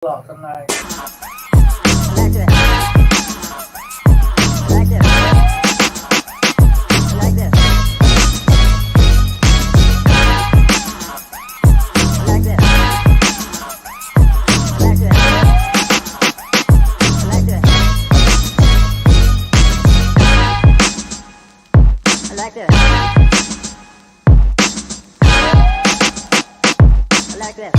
tonight. Like this. Like this. Like this. Like this. Like this. Like this. Like this. Like this.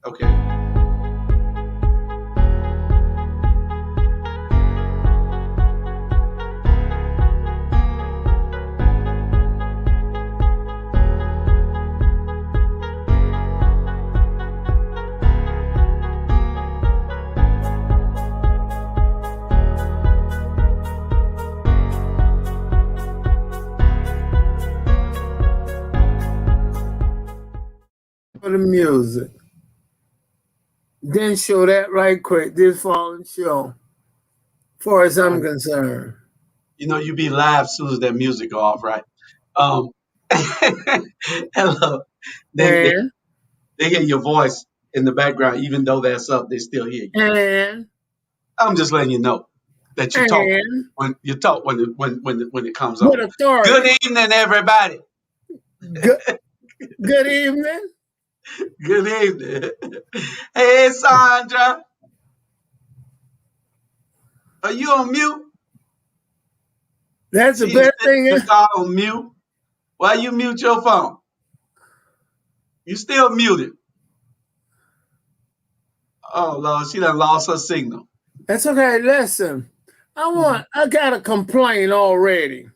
Okay. For the music. Then show that right quick. This falling show. Far as I'm concerned. You know, you be live as soon as that music go off, right? Hello. They hear your voice in the background, even though that's up, they still hear you. And I'm just letting you know that you talk when you talk when it comes on. with authority. Good evening, everybody. Good evening. Good evening. Hey, Sandra. Are you on mute? That's the best thing. On mute. Why you mute your phone? You still muted. Oh, Lord, she done lost her signal. That's okay. Listen, I got a complaint already.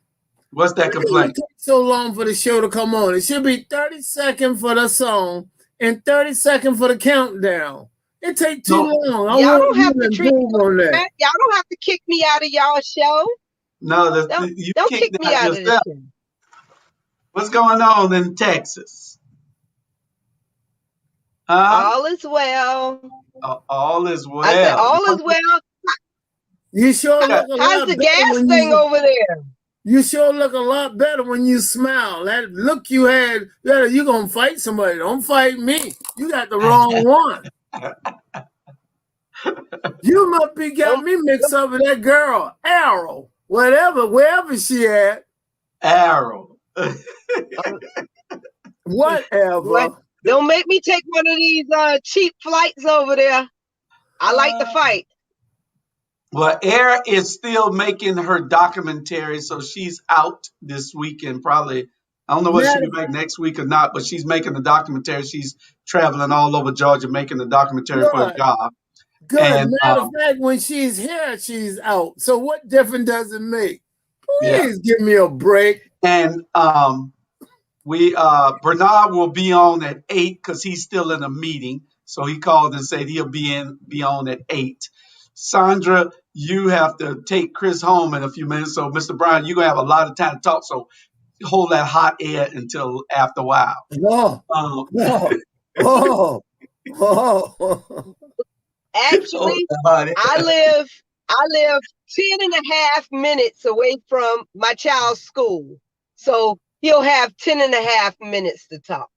What's that complaint? It takes so long for the show to come on. It should be 30 seconds for the song and 30 seconds for the countdown. It takes too long. Y'all don't have to treat me like that. Y'all don't have to kick me out of y'all show. No, you don't kick me out of this show. What's going on in Texas? Huh? All is well. All is well. I said all is well. You sure look a lot How's the gas thing over there? You sure look a lot better when you smile. That look you had, you gonna fight somebody. Don't fight me. You got the wrong one. You must be got me mixed up with that girl, Arrow. Wherever she at. Arrow. Whatever. Don't make me take one of these cheap flights over there. I like to fight. Well, Air is still making her documentary, so she's out this week and probably, I don't know whether she'll be back next week or not, but she's making the documentary. She's traveling all over Georgia making the documentary for a job. Good. And Matter of fact, when she's here, she's out. So what difference does it make? Please give me a break. And Bernard will be on at 8 because he's still in a meeting. So he called and said he'll be on at 8. Sandra, you have to take Chris home in a few minutes. So, Mr. Brown, you're going to have a lot of time to talk. So hold that hot air until after a while. Actually, I live 10.5 minutes away from my child's school. So he'll have 10.5 minutes to talk.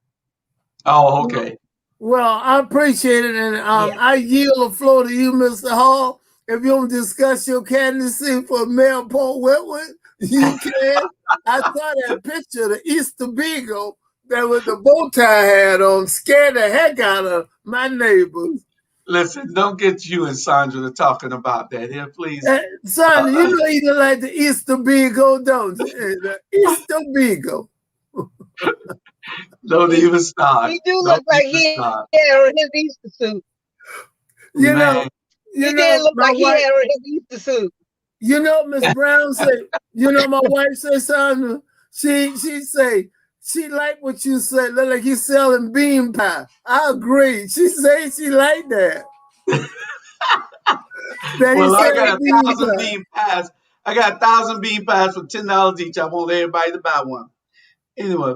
Oh, okay. Well, I appreciate it. And I yield the floor to you, Mr. Hall. If you want to discuss your candidacy for Mayor Paul Whitworth, you can. I saw that picture of the Easter Beagle that with the bow tie hat on, scared the heck out of my neighbors. Listen, don't get you and Sandra talking about that here, please. Sandra, you know you don't like the Easter Beagle, don't you? The Easter Beagle. Don't even start. He do look like he had on his Easter suit. You know, he did look like he had on his Easter suit. You know, Miss Brown said, you know, my wife said, Sandra, she say, she like what you said, look like he's selling bean pie. I agree. She say she like that. Well, I got 1,000 bean pies. I got 1,000 bean pies for $10 each. I want everybody to buy one. Anyway,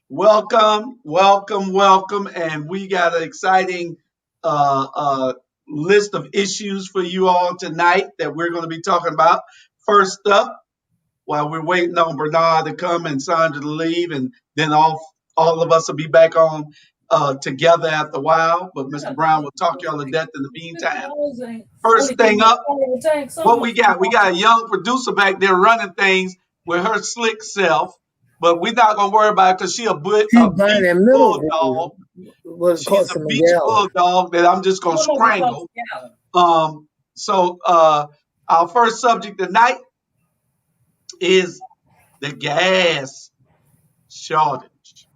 welcome. And we got an exciting list of issues for you all tonight that we're going to be talking about. First up, while we're waiting on Bernard to come and Sandra to leave, and then all of us will be back on together after a while. But Mr. Brown will talk y'all to death in the meantime. First thing up, what we got? We got a young producer back there running things with her slick self. But we're not going to worry about it because she's a beach bulldog. She's a beach bulldog that I'm just going to strangle. So our first subject tonight is the gas shortage.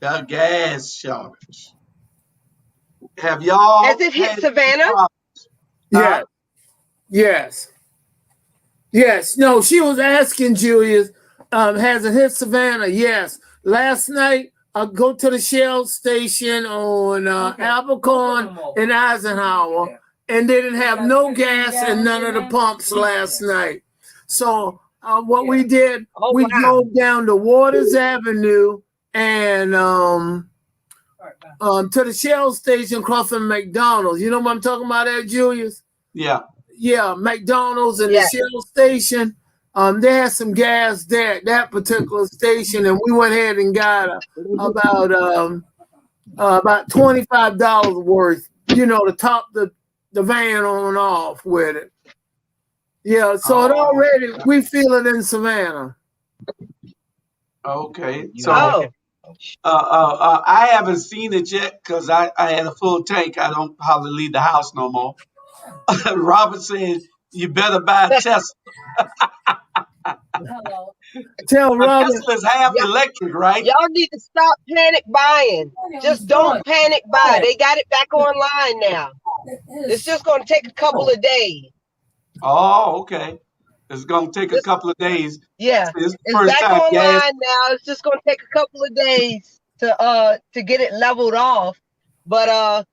The gas shortage. Have y'all? Has it hit Savannah? Yes. No, she was asking Julius. Has it hit Savannah? Yes. Last night, I go to the Shell station on Abercorn and Eisenhower, and they didn't have no gas in none of the pumps last night. So what we did, we drove down to Waters Avenue and to the Shell station across from McDonald's. You know what I'm talking about there, Julius? Yeah. Yeah, McDonald's and the Shell station. They had some gas there at that particular station, and we went ahead and got about $25 worth, you know, to top the van on and off with it. Yeah, so it already, we feel it in Savannah. Okay. So I haven't seen it yet because I had a full tank. I don't hardly leave the house no more. Robert said, you better buy a Tesla. Hello. Tell Robert. Tesla's half electric, right? Y'all need to stop panic buying. Just don't panic buy. They got it back online now. It's just going to take a couple of days. Oh, okay. It's going to take a couple of days. Yeah, it's back online now. It's just going to take a couple of days to get it leveled off. But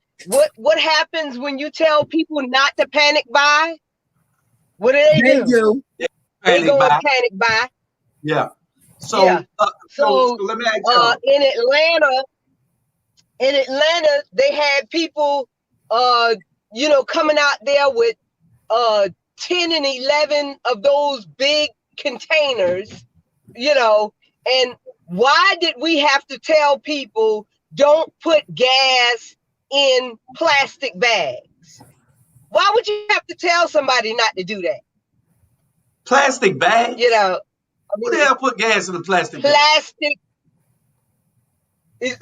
what happens when you tell people not to panic buy? What do they do? They go and panic buy. Yeah. So let me ask you. In Atlanta, they had people, coming out there with 10 and 11 of those big containers, and why did we have to tell people don't put gas in plastic bags? Why would you have to tell somebody not to do that? Plastic bag? Who the hell put gas in a plastic bag?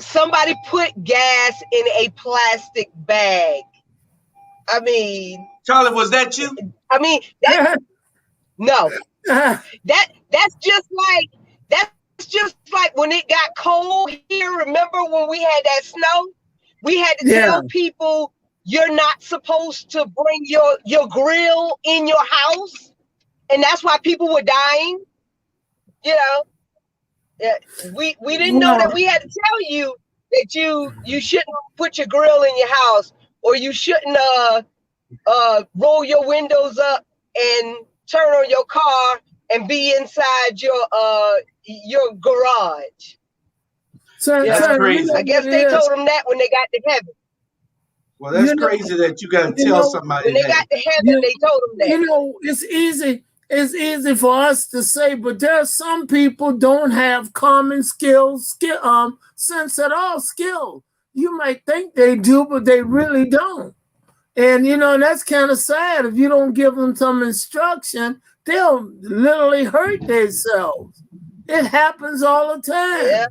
Somebody put gas in a plastic bag. I mean, Charlie, was that you? No. That's just like when it got cold here. Remember when we had that snow? We had to tell people you're not supposed to bring your grill in your house, and that's why people were dying. You know, we didn't know that we had to tell you that you shouldn't put your grill in your house, or you shouldn't roll your windows up and turn on your car and be inside your garage. So, that's crazy. I guess they told them that when they got to heaven. Well, that's crazy that you got to tell somebody when they got to heaven. They told them that. You know, it's easy. It's easy for us to say, but there are some people don't have common sense at all. Skill. You might think they do, but they really don't. And you know, that's kind of sad. If you don't give them some instruction, they'll literally hurt themselves. It happens all the time. Yeah.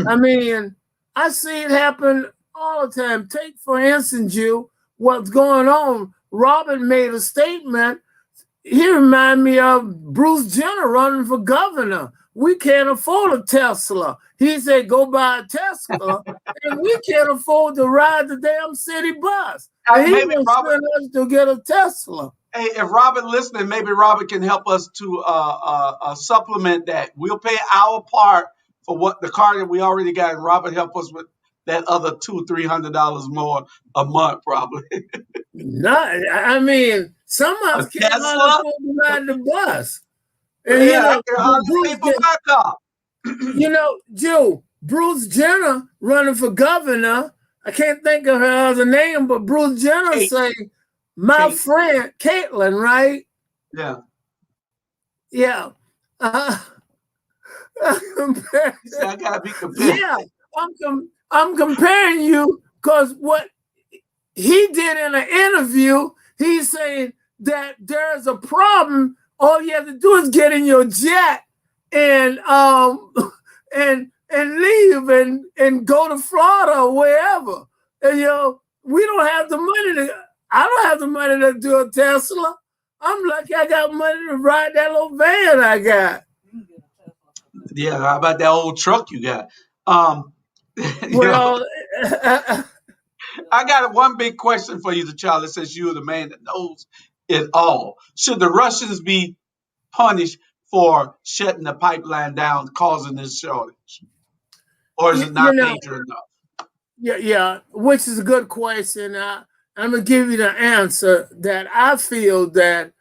I mean, I see it happen all the time. Take, for instance, what's going on. Robert made a statement. He reminded me of Bruce Jenner running for governor. We can't afford a Tesla. He said, go buy a Tesla. And we can't afford to ride the damn city bus. And he wants us to get a Tesla. Hey, if Robert listening, maybe Robert can help us to supplement that. We'll pay our part for what the car that we already got, and Robert help us with that other $200-300 more a month, probably. I mean, some of us can't afford to ride the bus. And, I can hardly pay for my car. You know, Joe, Bruce Jenner running for governor. I can't think of her other name, but Bruce Jenner saying, my friend, Caitlin, right? Yeah. Yeah. I gotta be compared. Yeah, I'm comparing you because what he did in an interview, he's saying that there's a problem. All you have to do is get in your jet and leave and go to Florida or wherever. And you know, we don't have the money I don't have the money to do a Tesla. I'm lucky I got money to ride that little van I got. Yeah, how about that old truck you got? Well, I got one big question for you, Charlie, since you're the man that knows it all. Should the Russians be punished for shutting the pipeline down, causing this shortage? Or is it not major enough? Yeah, which is a good question. I'm going to give you the answer that I feel that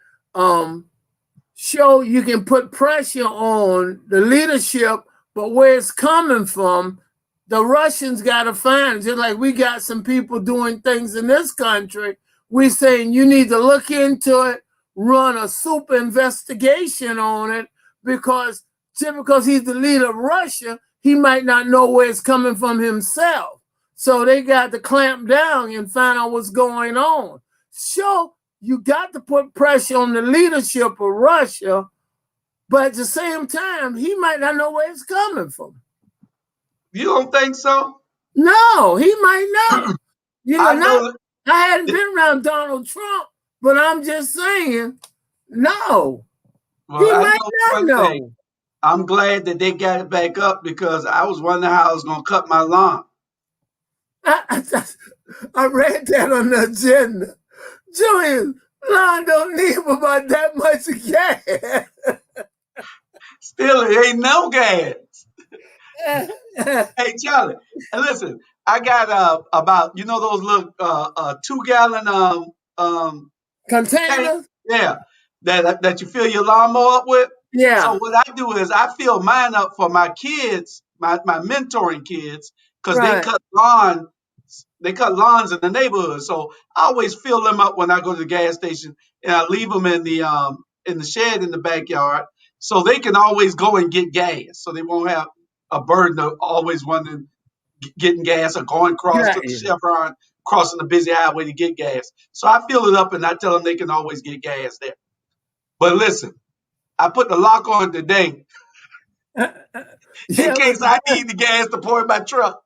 show you can put pressure on the leadership, but where it's coming from, the Russians got to find, just like we got some people doing things in this country, we're saying you need to look into it, run a super investigation on it, because just because he's the leader of Russia, he might not know where it's coming from himself. So they got to clamp down and find out what's going on. So you got to put pressure on the leadership of Russia, but at the same time, he might not know where it's coming from. You don't think so? No, he might not. You know, I hadn't been around Donald Trump, but I'm just saying, no. Well, he might not know. I'm glad that they got it back up, because I was wondering how I was going to cut my lawn. I read that on the agenda. Julian, lawn don't need about that much gas. Still, it ain't no gas. Hey, Charlie, listen, I got about, those little 2-gallon containers? Yeah, that you fill your lawnmower up with. Yeah. So what I do is I fill mine up for my kids, my mentoring kids, because they cut lawns in the neighborhood. So I always fill them up when I go to the gas station, and I leave them in the shed in the backyard, so they can always go and get gas. So they won't have a burden of always wondering getting gas or going across to the Chevron, crossing the busy highway to get gas. So I fill it up and I tell them they can always get gas there. But listen, I put the lock on today in case I need the gas to pour in my truck.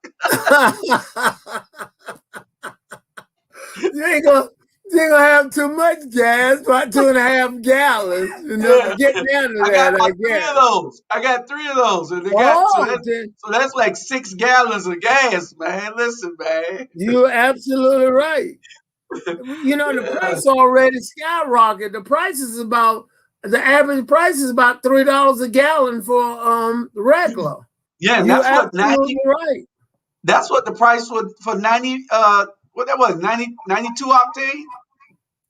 You're gonna have too much gas, about 2.5 gallons. Yeah. Get down to I got that, I about three of guess. those. I got 3 of those, and they got Oh, then so that's like 6 gallons of gas, man. Listen, man. you're absolutely right. The Yeah, price already skyrocketed. The average price is about $3 a gallon for regular. yeah, and You're that's what absolutely 90. right. That's what the price for 90. What that was 92 octane.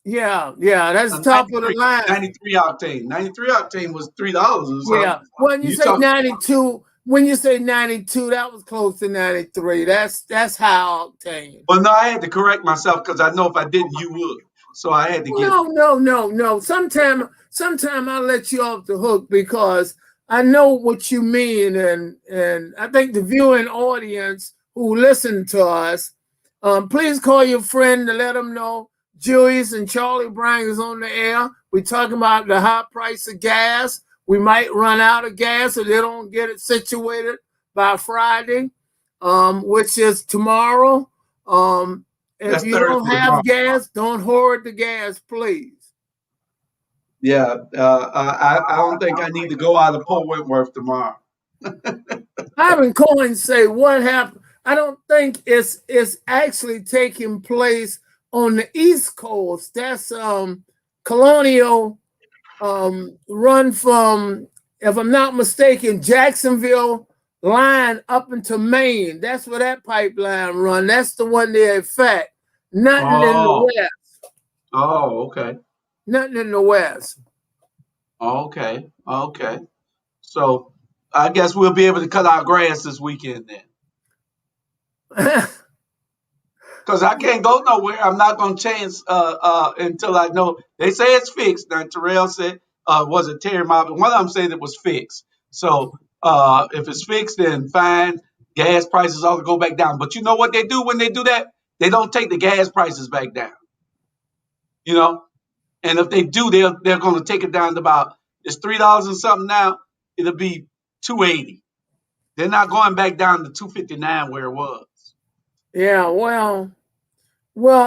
Yeah, that's Uh, top of the 93, line. 93 octane. 93 octane was $3 or Yeah. something. When You talk, you say 92, that was close to 93. That's high octane. well, no, I had to correct myself because I know if I didn't, you would. So I had to get it. No. Sometime I'll let you off the hook because I know what you mean, and I think the viewing audience who listen to us, please call your friend to let them know Julius and Charlie Brown is on the air. We're talking about the high price of gas. We might run out of gas if they don't get it situated by Friday, which is tomorrow. If That's you don't Thursday have tomorrow. gas, don't hoard the gas, please. Yeah, I don't think I need to go out of Port Wentworth tomorrow. Ivan Cohen say what happened. I don't think it's actually taking place on the East Coast. That's Colonial run from, if I'm not mistaken, Jacksonville line up into Maine. That's where that pipeline run. That's the one they affect. Nothing in the Oh, West. okay, Nothing in the West. okay. So I guess we'll be able to cut our grass this weekend then. Because I can't go nowhere. I'm not going to change until I know. They say it's fixed. Now, Terrell said, was it Terry Mobley? One of them said it was fixed. So if it's fixed, then fine. Gas prices ought to go back down. But you know what they do when they do that? They don't take the gas prices back down. You know? And if they do, they're going to take it down to about, it's $3 and something now. It'll be 280. They're not going back down to 259 where it was. Yeah, well,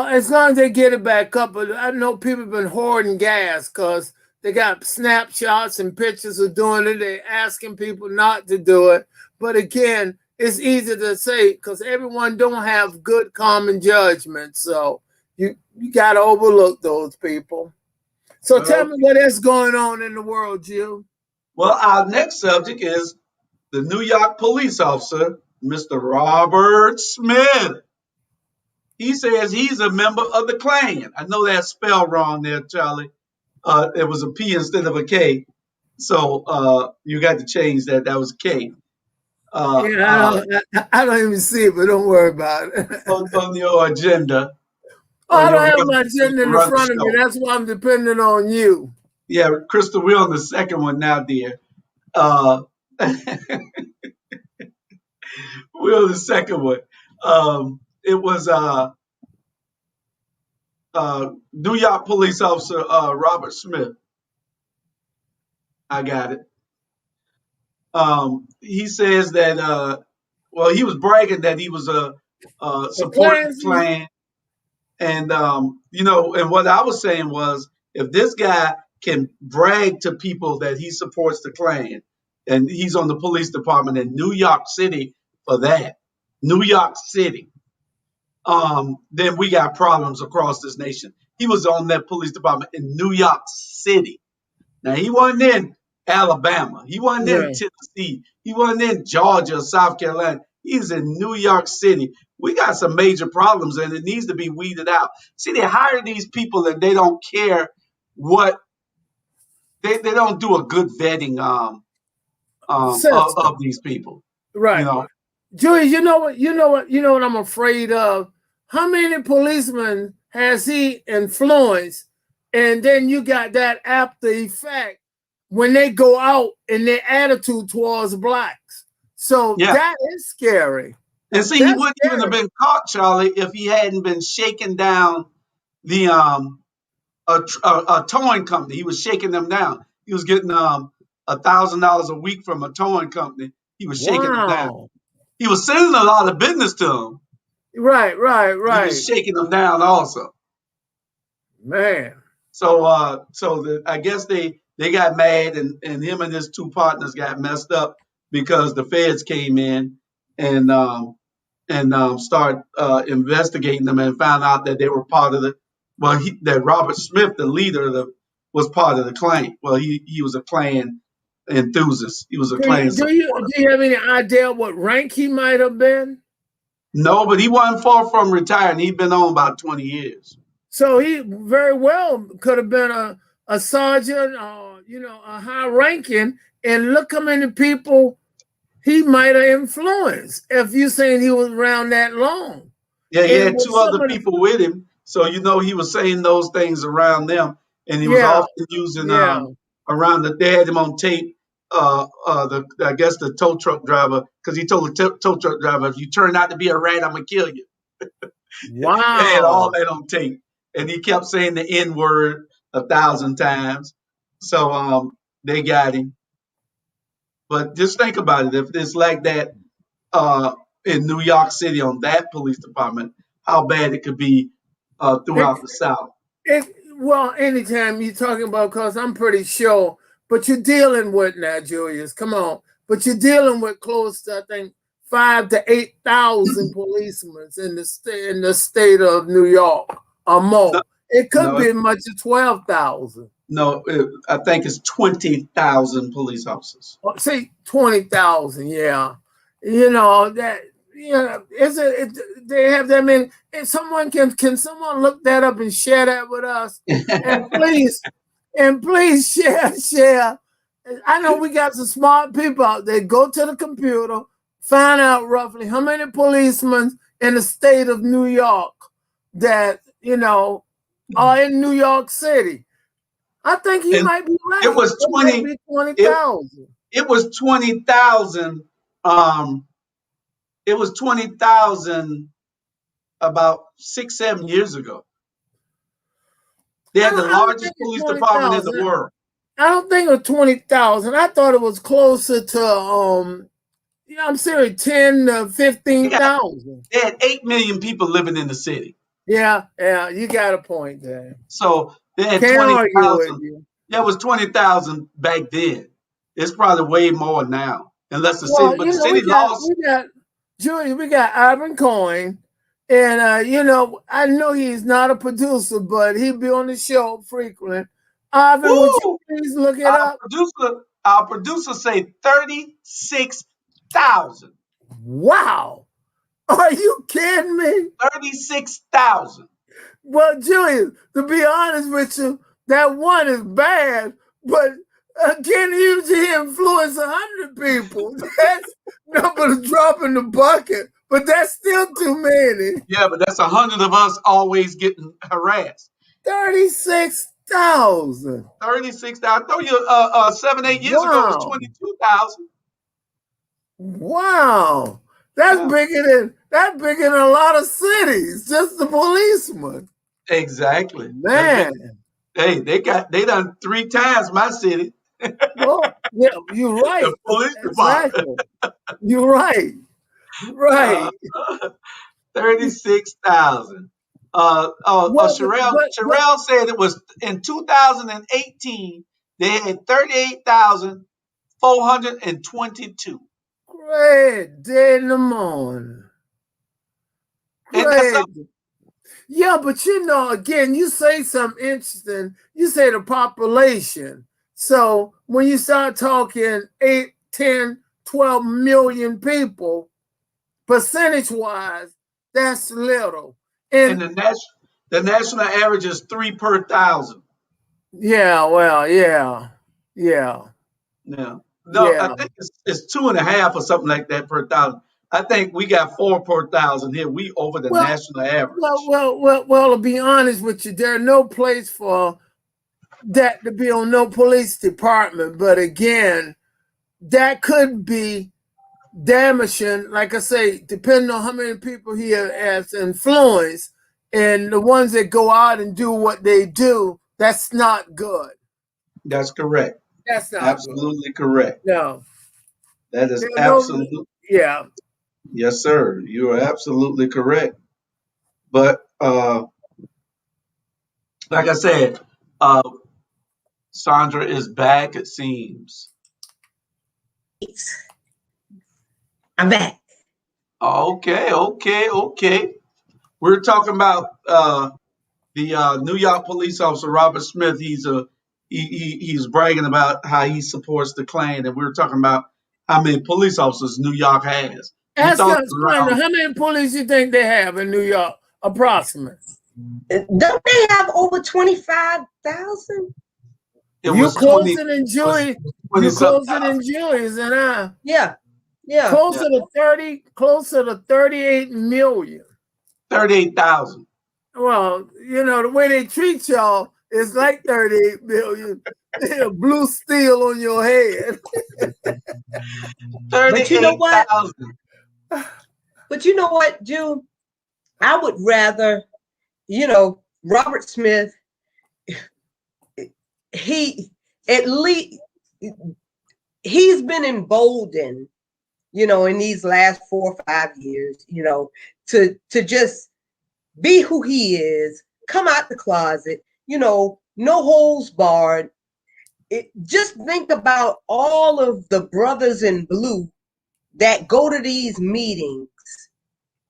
as long as they get it back up, but I know people have been hoarding gas because they got snapshots and pictures of doing it. They're asking people not to do it. But again, it's easy to say because everyone don't have good common judgment. So you got to overlook those people. So tell me what is going on in the world, Jill. Well, our next subject is the New York police officer, Mr. Robert Smith. He says he's a member of the Klan. I know that's spelled wrong there, Charlie. It was a P instead of a K. So you got to change that. That was a K. Yeah, I don't even see it, but don't worry about it. On your agenda. I don't have my agenda in front of me. That's why I'm depending on you. Yeah, Crystal, we're on the second one now, dear. We're on the second one. It was New York police officer Robert Smith. I got it. He says that he was bragging that he was supporting the Klan, and and what I was saying was, if this guy can brag to people that he supports the Klan, and he's on the police department in New York City for that, New York City, then we got problems across this nation. He was on that police department in New York City. Now, he wasn't in Alabama. He wasn't in Tennessee. He wasn't in Georgia or South Carolina. He's in New York City. We got some major problems, and it needs to be weeded out. See, they hire these people, and they don't care what they don't do a good vetting of these people. Right. You know? Julius, you know what I'm afraid of? How many policemen has he influenced? And then you got that after effect when they go out in their attitude towards blacks. So that is scary. And see, he wouldn't even have been caught, Charlie, if he hadn't been shaking down the a towing company. He was shaking them down. He was getting $1,000 a week from a towing company. He was shaking them down. He was sending a lot of business to them. Right. He was shaking them down also. Man. So I guess they got mad, and him and his two partners got messed up because the feds came in and start investigating them and found out that they were part of that Robert Smith, the leader was part of the Klan. Well, he was a Klan enthusiast. He was a Klan supporter. Do you have any idea what rank he might have been? No, but he wasn't far from retiring. He'd been on about 20 years. So he very well could have been a sergeant or, a high ranking. And look how many people he might have influenced if you saying he was around that long. Yeah, he And had two other people with him. So, he was saying those things around them. And he was often using around they had him on tape. I guess the tow truck driver, because he told the tow truck driver, if you turn out to be a rat, I'm gonna kill you. Wow. They had all that on tape, and he kept saying the N word 1,000 times. So they got him. But just think about it. If it's like that in New York City on that police department, how bad it could be throughout the South. Well, anytime you're talking about, because I'm pretty sure, but you're dealing with now, Julius, come on. But you're dealing with close to, I think, 5,000 to 8,000 policemen in the state of New York or more. No, it could be as much as 12,000. No, I think it's 20,000 police officers. See, 20,000, yeah. They have that many. If someone can someone look that up and share that with us? And please share. I know we got some smart people out there. Go to the computer, find out roughly how many policemen in the state of New York that are in New York City. I think he might be right. It was 20,000. It was 20,000. It was 20,000 about 6-7 years ago. They had the largest police department in the world. I don't think it was 20,000. I thought it was closer to I'm serious, 10 to 15,000. They had 8 million people living in the city. Yeah, you got a point there. So they had 20,000. That was 20,000 back then. It's probably way more now, unless the city. But the city lost. We got Ivan Coyne, and I know he's not a producer, but he'd be on the show frequently. Ivan, would you please look it up? Our producer say 36,000. Wow. Are you kidding me? 36,000. Well, Julius, to be honest with you, that one is bad, but can usually influence 100 people. That's number to drop in the bucket, but that's still too many. Yeah, but that's 100 of us always getting harassed. 36,000. 36,000. I told you 7-8 years ago it was 22,000. Wow. That's bigger than a lot of cities, just the policemen. Exactly. Man. Hey, they done 3 times my city. Well, yeah, you're right. The police department. You're right. Right. 36,000. Sherelle said it was in 2018 they had 38,422. Great day in the morning. Great. Yeah, but again, you say something interesting. You say the population. So when you start talking 8, 10, 12 million people, percentage-wise, that's little. And the national average is 3 per 1,000. Yeah, well, yeah. No, I think it's 2.5 or something like that per 1,000. I think we got 4 per 1,000 here. We over the national average. Well, to be honest with you, there's no place for that to be on no police department. But again, that could be damaging, like I say, depending on how many people he has influenced, and the ones that go out and do what they do, that's not good. That's correct. That's not absolutely good. Correct. No. That is absolutely. Yeah. Yes, sir. You are absolutely correct. But like I said, Sandra is back, it seems. I'm back. Okay. We're talking about the New York police officer Robert Smith. He's bragging about how he supports the Klan, and we were talking about how many police officers New York has. We Ask thought us, around, how many police you think they have in New York? Approximate. Don't they have over 25,000? it You was 20. closer than Julius. 20 You something closer than Julius and I. Yeah. Closer to 30, closer to 38 million. 38,000. Well, you know, the way they treat y'all is like 38 million. Blue steel on your head. 38,000. But you know what, June? I would rather, Robert Smith, he's been emboldened, in these last 4 or 5 years, to just be who he is, come out the closet, no holds barred. Just think about all of the brothers in blue that go to these meetings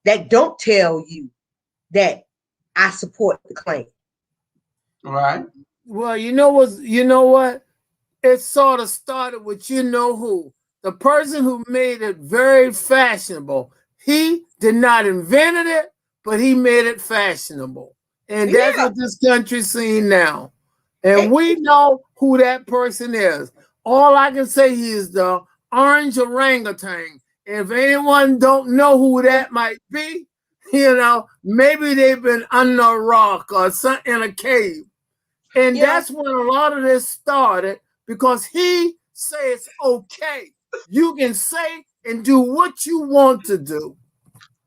that don't tell you that I support the Klan. Right. Well, you know what? It sort of started with who. The person who made it very fashionable. He did not invent it, but he made it fashionable. And that's what this country's seeing now. And we know who that person is. All I can say is the orange orangutan. If anyone don't know who that might be, maybe they've been under a rock or something in a cave. And that's when a lot of this started, because he says, okay, you can say and do what you want to do.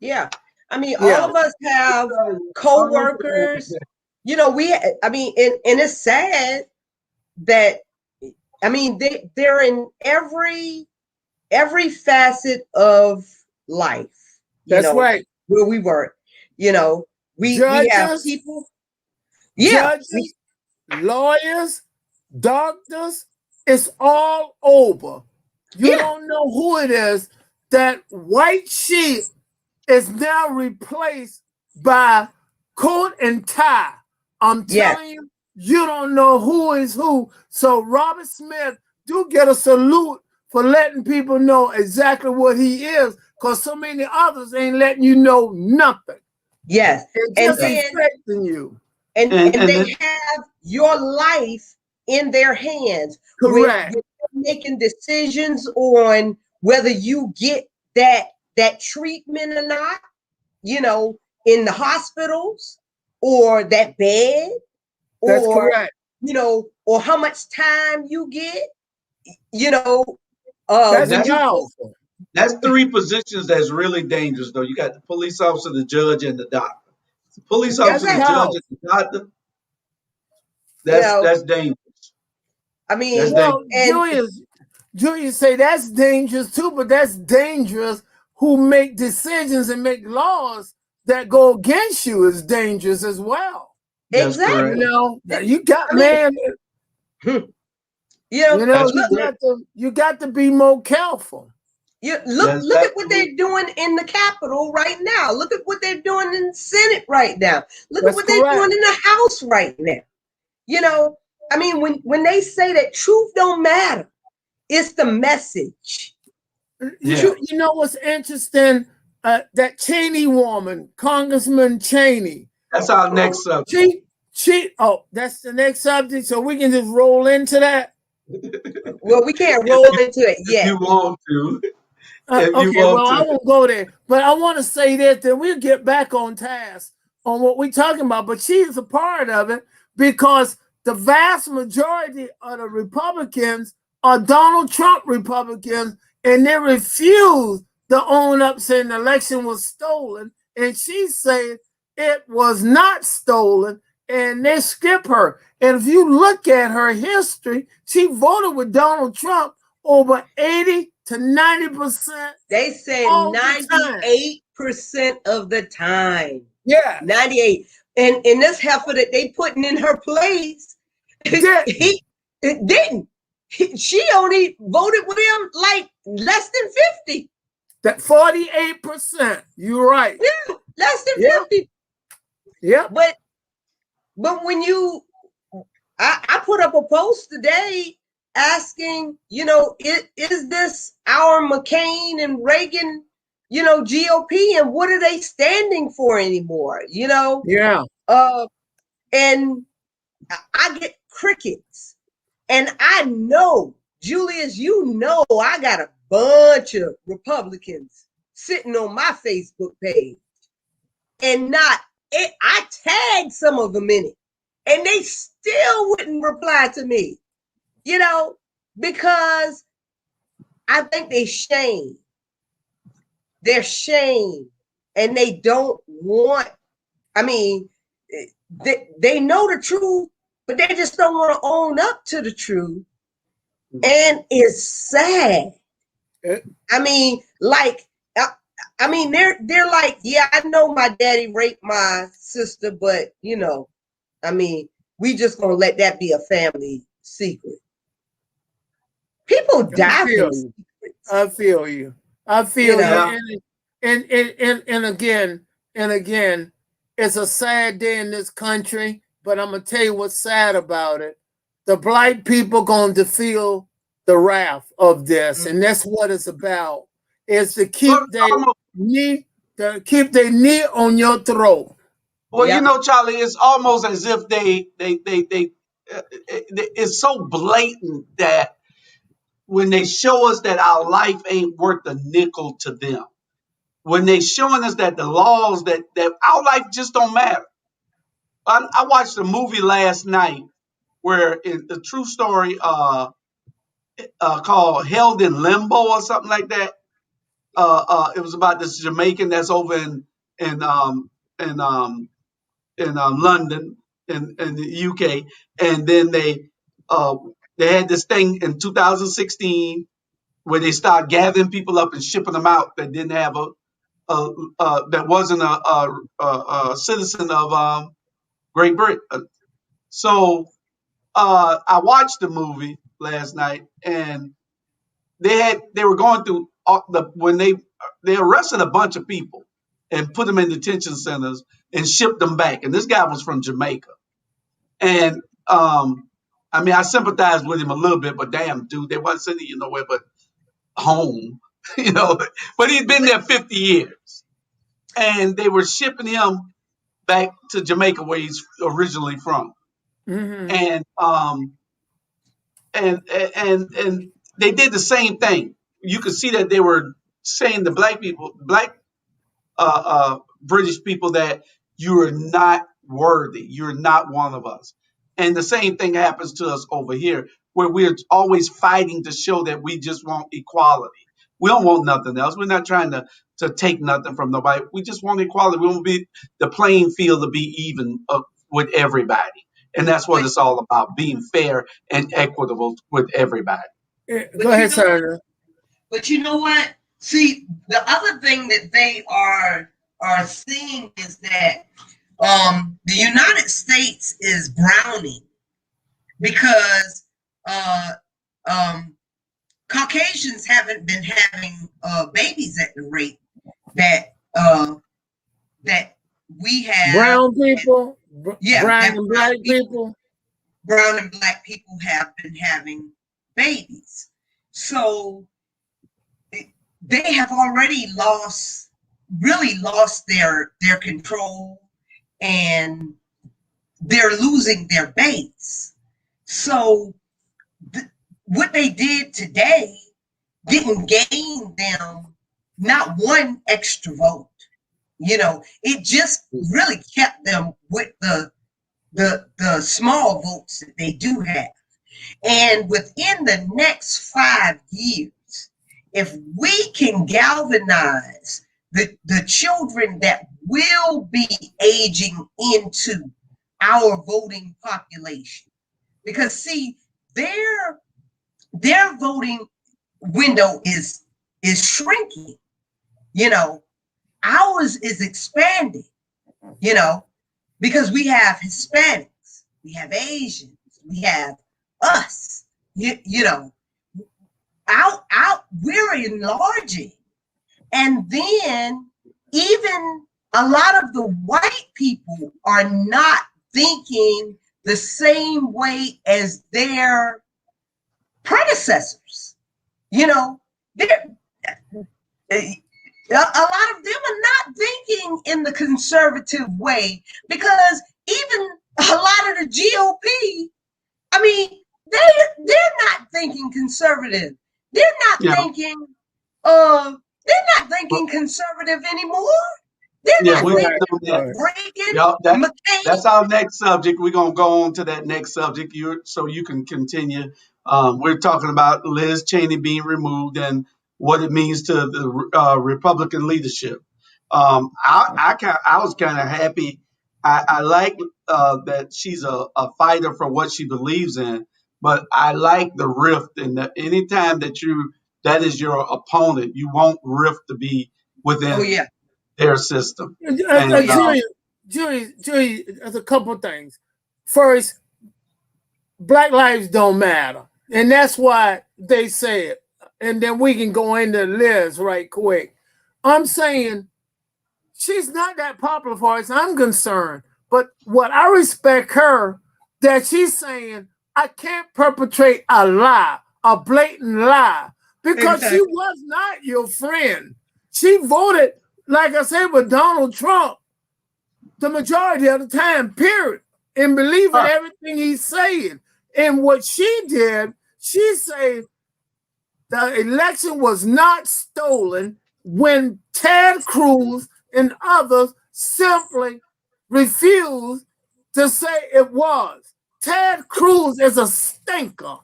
Yeah. I mean, all of us have co-workers. And it's sad that, they're in every facet of life. That's right. Where we work, we have people. Judges, lawyers, doctors, it's all over. You don't know who it is. That white sheep is now replaced by coat and tie. I'm telling you, you don't know who is who. So Robert Smith, do get a salute for letting people know exactly what he is, because so many others ain't letting you know nothing. Yes. It's just affecting you. And they have your life in their hands. Correct. When they're making decisions on whether you get that treatment or not, in the hospitals, or that bed, That's correct. Or how much time you get, that's 3 positions that's really dangerous, though. You got the police officer, the judge, and the doctor. The police officer, the judge, and the doctor. That's dangerous. I mean, Julius say that's dangerous too, but that's dangerous who make decisions and make laws that go against you is dangerous as well. Exactly. You got you got to be more careful. Look at what they're doing in the Capitol right now. Look at what they're doing in the Senate right now. Look at what they're doing in the House right now. When they say that truth don't matter, it's the message. You know what's interesting? That Cheney woman, Congressman Cheney. That's our next subject. That's the next subject, so we can just roll into that. Well, we can't roll into it yet. If you want to. I won't go there. But I want to say that then we'll get back on task on what we're talking about. But she is a part of it, because the vast majority of the Republicans are Donald Trump Republicans, and they refuse to own up saying the election was stolen. And she said it was not stolen, and they skip her. And if you look at her history, she voted with Donald Trump over 80 to 90%. They said 98% of the time. Yeah. 98. And this heifer that they putting in her place, he didn't. She only voted with him like less than 50. That 48%. You're right. Yeah, less than 50. Yeah. But when I put up a post today asking, is this our McCain and Reagan, GOP, and what are they standing for anymore? Yeah. And I get crickets. And I know, Julius, I got a bunch of Republicans sitting on my Facebook page. And I tagged some of them in it. And they still wouldn't reply to me, because I think they're shamed. They're shamed. And they don't want, they know the truth, but they just don't want to own up to the truth. And it's sad. They're like, yeah, I know my daddy raped my sister, but we just gonna let that be a family secret. People die from secrets. I feel you. And again, it's a sad day in this country, but I'm gonna tell you what's sad about it. The black people going to feel the wrath of this, and that's what it's about. Is to keep their knee on your throat. Well, Charlie, it's almost as if they it's so blatant that when they show us that our life ain't worth a nickel to them, when they showing us that the laws that our life just don't matter. I watched a movie last night where it's a true story called Held in Limbo or something like that. It was about this Jamaican that's over in London in the UK, and then they had this thing in 2016 where they start gathering people up and shipping them out that didn't have that wasn't a citizen of Great Britain. So I watched the movie last night, and they were going through when they arrested a bunch of people and put them in detention centers and shipped them back. And this guy was from Jamaica, and I sympathized with him a little bit, but damn, dude, they wasn't sending you nowhere but home, But he'd been there 50 years, and they were shipping him back to Jamaica, where he's originally from. Mm-hmm. And they did the same thing. You could see that they were saying to black British people that you are not worthy. You're not one of us. And the same thing happens to us over here, where we're always fighting to show that we just want equality. We don't want nothing else. We're not trying to take nothing from nobody. We just want equality. We want the playing field to be even with everybody. And that's what it's all about, being fair and equitable with everybody. Go ahead, Senator. But you know what? See, the other thing that they are seeing is that the United States is browning because Caucasians haven't been having babies at the rate that we have. Brown people, brown and black people. Brown and black people have been having babies. So they have already lost their control, and they're losing their base. So what they did today didn't gain them not one extra vote. It just really kept them with the small votes that they do have. And within the next 5 years, if we can galvanize the children that will be aging into our voting population, because see, their voting window is shrinking. Ours is expanding. because we have Hispanics, we have Asians, we have us. You know, we're enlarging. And then even a lot of the white people are not thinking the same way as their predecessors. You know, a lot of them are not thinking in the conservative way, because even a lot of the GOP, I mean, they're not thinking conservative. They're not thinking conservative anymore. They're not thinking Reagan, McCain. That's our next subject. We're gonna go on to that next subject. So you can continue. We're talking about Liz Cheney being removed and what it means to the Republican leadership. I was kind of happy. I like that she's a fighter for what she believes in, but I like the rift. And anytime that is your opponent, you want rift to be within their system. Julie, there's a couple things. First, Black lives don't matter, and that's why they say it. And then we can go into Liz right quick. I'm saying she's not that popular for us. I'm concerned, but what I respect her, that she's saying I can't perpetrate a lie, a blatant lie, because she was not your friend. She voted, like I said, with Donald Trump the majority of the time, period, and believing everything he's saying. And what she did, she said the election was not stolen when Ted Cruz and others simply refused to say it was. Ted Cruz is a stinker.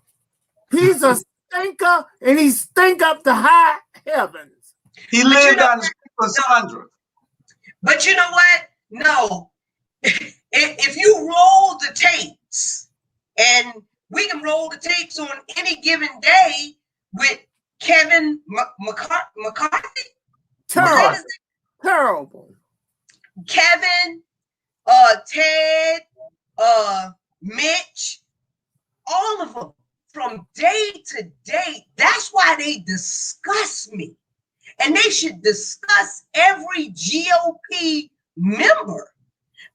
He's a stinker, and he stink up the high heavens. He lived on the street for Sandra. But you know what? No. If you roll the tapes, and we can roll the tapes on any given day with Kevin McCarthy. Terrible. Kevin, Ted, Mitch, all of them from day to day. That's why they disgust me. And they should discuss every GOP member.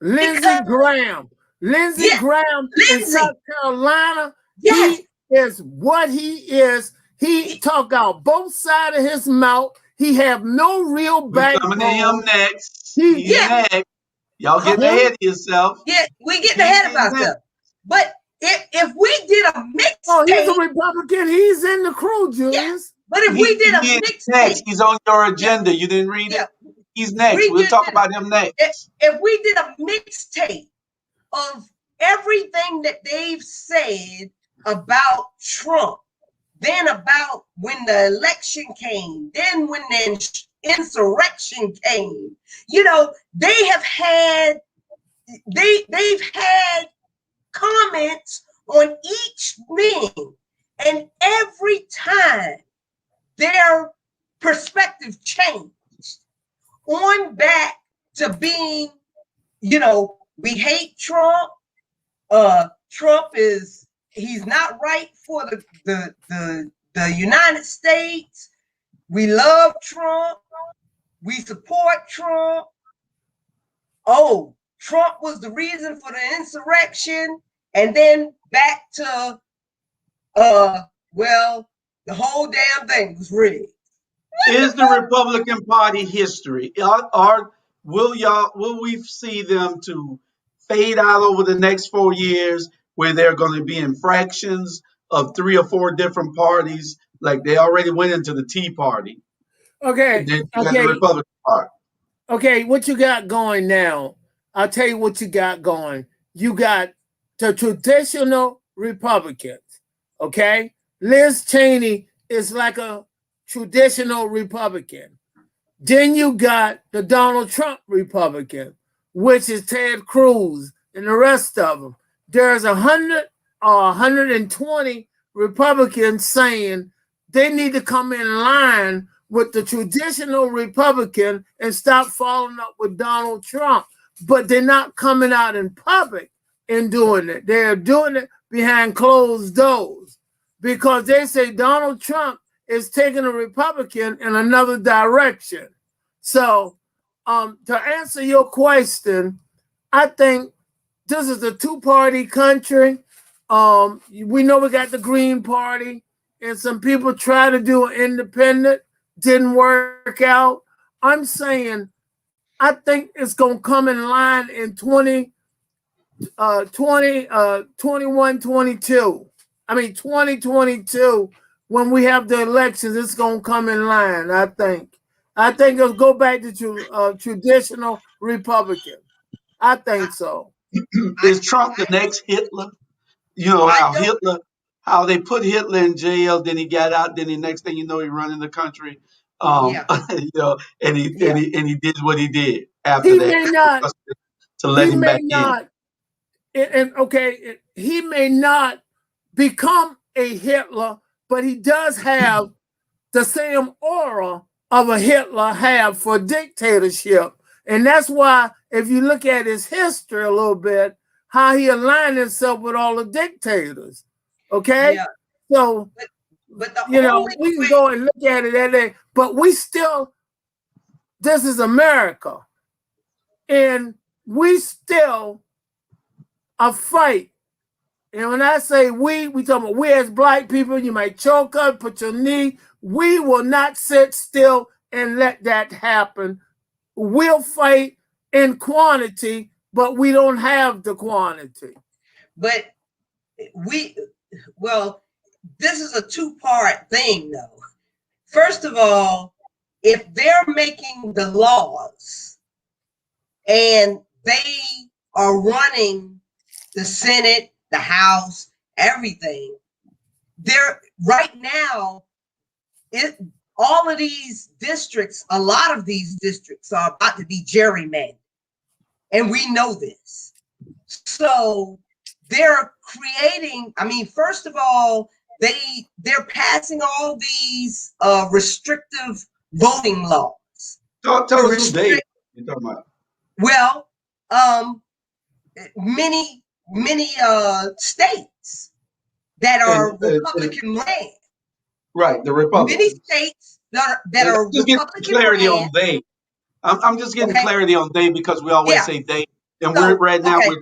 Lindsey Graham in South Carolina, he is what he is. He talk out both sides of his mouth. He have no real backbone. We're coming to him next. Next. Y'all getting ahead of yourself. Yeah, we getting ahead of ourselves. But if we did a mixtape, he's a Republican. He's in the crew, Julius. Yeah. But if we did a mixtape, he's on your agenda. You didn't read it. He's next. We'll talk about him next. If we did a mixtape of everything that they've said about Trump, then about when the election came, then when the insurrection came, you know, they've had comments on each thing, and every time their perspective changed on back to being, you know, we hate Trump. Trump he's not right for the United States. We love Trump. We support Trump. Oh, Trump was the reason for the insurrection. And then back to, well, the whole damn thing was rigged. Is the Republican Party history? Will we see them to fade out over the next 4 years, where they're going to be in fractions of 3 or 4 different parties, like they already went into the Tea Party? Okay. The Republican Party. Okay, what you got going now? I'll tell you what you got going. You got the traditional Republicans. Okay, Liz Cheney is like a traditional Republican. Then you got the Donald Trump Republican, which is Ted Cruz and the rest of them. There's 100 or 120 Republicans saying they need to come in line with the traditional Republican and stop following up with Donald Trump. but they're not coming out in public and doing it. They're doing it behind closed doors because they say Donald Trump is taking a Republican in another direction. So to answer your question, I think this is a two-party country. We know we got the Green Party, and some people try to do an independent, didn't work out. I'm saying I think it's going to come in line in 2022, when we have the elections, it's going to come in line, I think. I think it'll go back to traditional Republican. I think so. Is Trump the next Hitler? You know how they put Hitler in jail, then he got out, then the next thing you know, he running the country. You know, and he did what he did after he that. May not, to let him back not, in. He may not become a Hitler, but he does have the same aura of a Hitler have for dictatorship. And that's why, if you look at his history a little bit, how he aligned himself with all the dictators. Okay? Yeah. So, but we can go and look at it, but we still, this is America. And we still a fight. And when I say we talking about we as black people. You might choke up, put your knee. We will not sit still and let that happen. We'll fight in quantity, but we don't have the quantity. But this is a two-part thing, though. First of all, if they're making the laws and they are running the Senate, the House, everything, they're right now, all of these districts, a lot of these districts are about to be gerrymandered. And we know this. So they're creating, first of all, they're passing all these restrictive voting laws. Tell us who they you're talking about. Well, many states that are Republican ran. Right, the Republicans. Many states that are just Republican clarity ran. on they. I'm just getting clarity on they because we always say they, and we're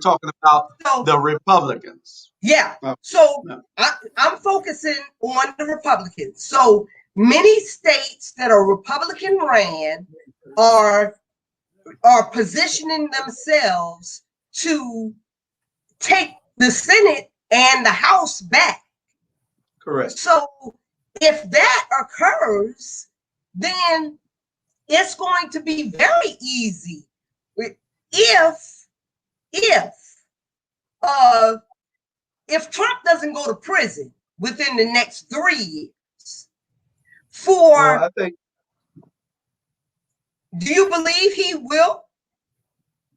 talking about the Republicans. Yeah. I'm focusing on the Republicans. So many states that are Republican ran are positioning themselves to take the Senate and the House back. Correct. So if that occurs, then it's going to be very easy. If Trump doesn't go to prison within the next 3 years, do you believe he will?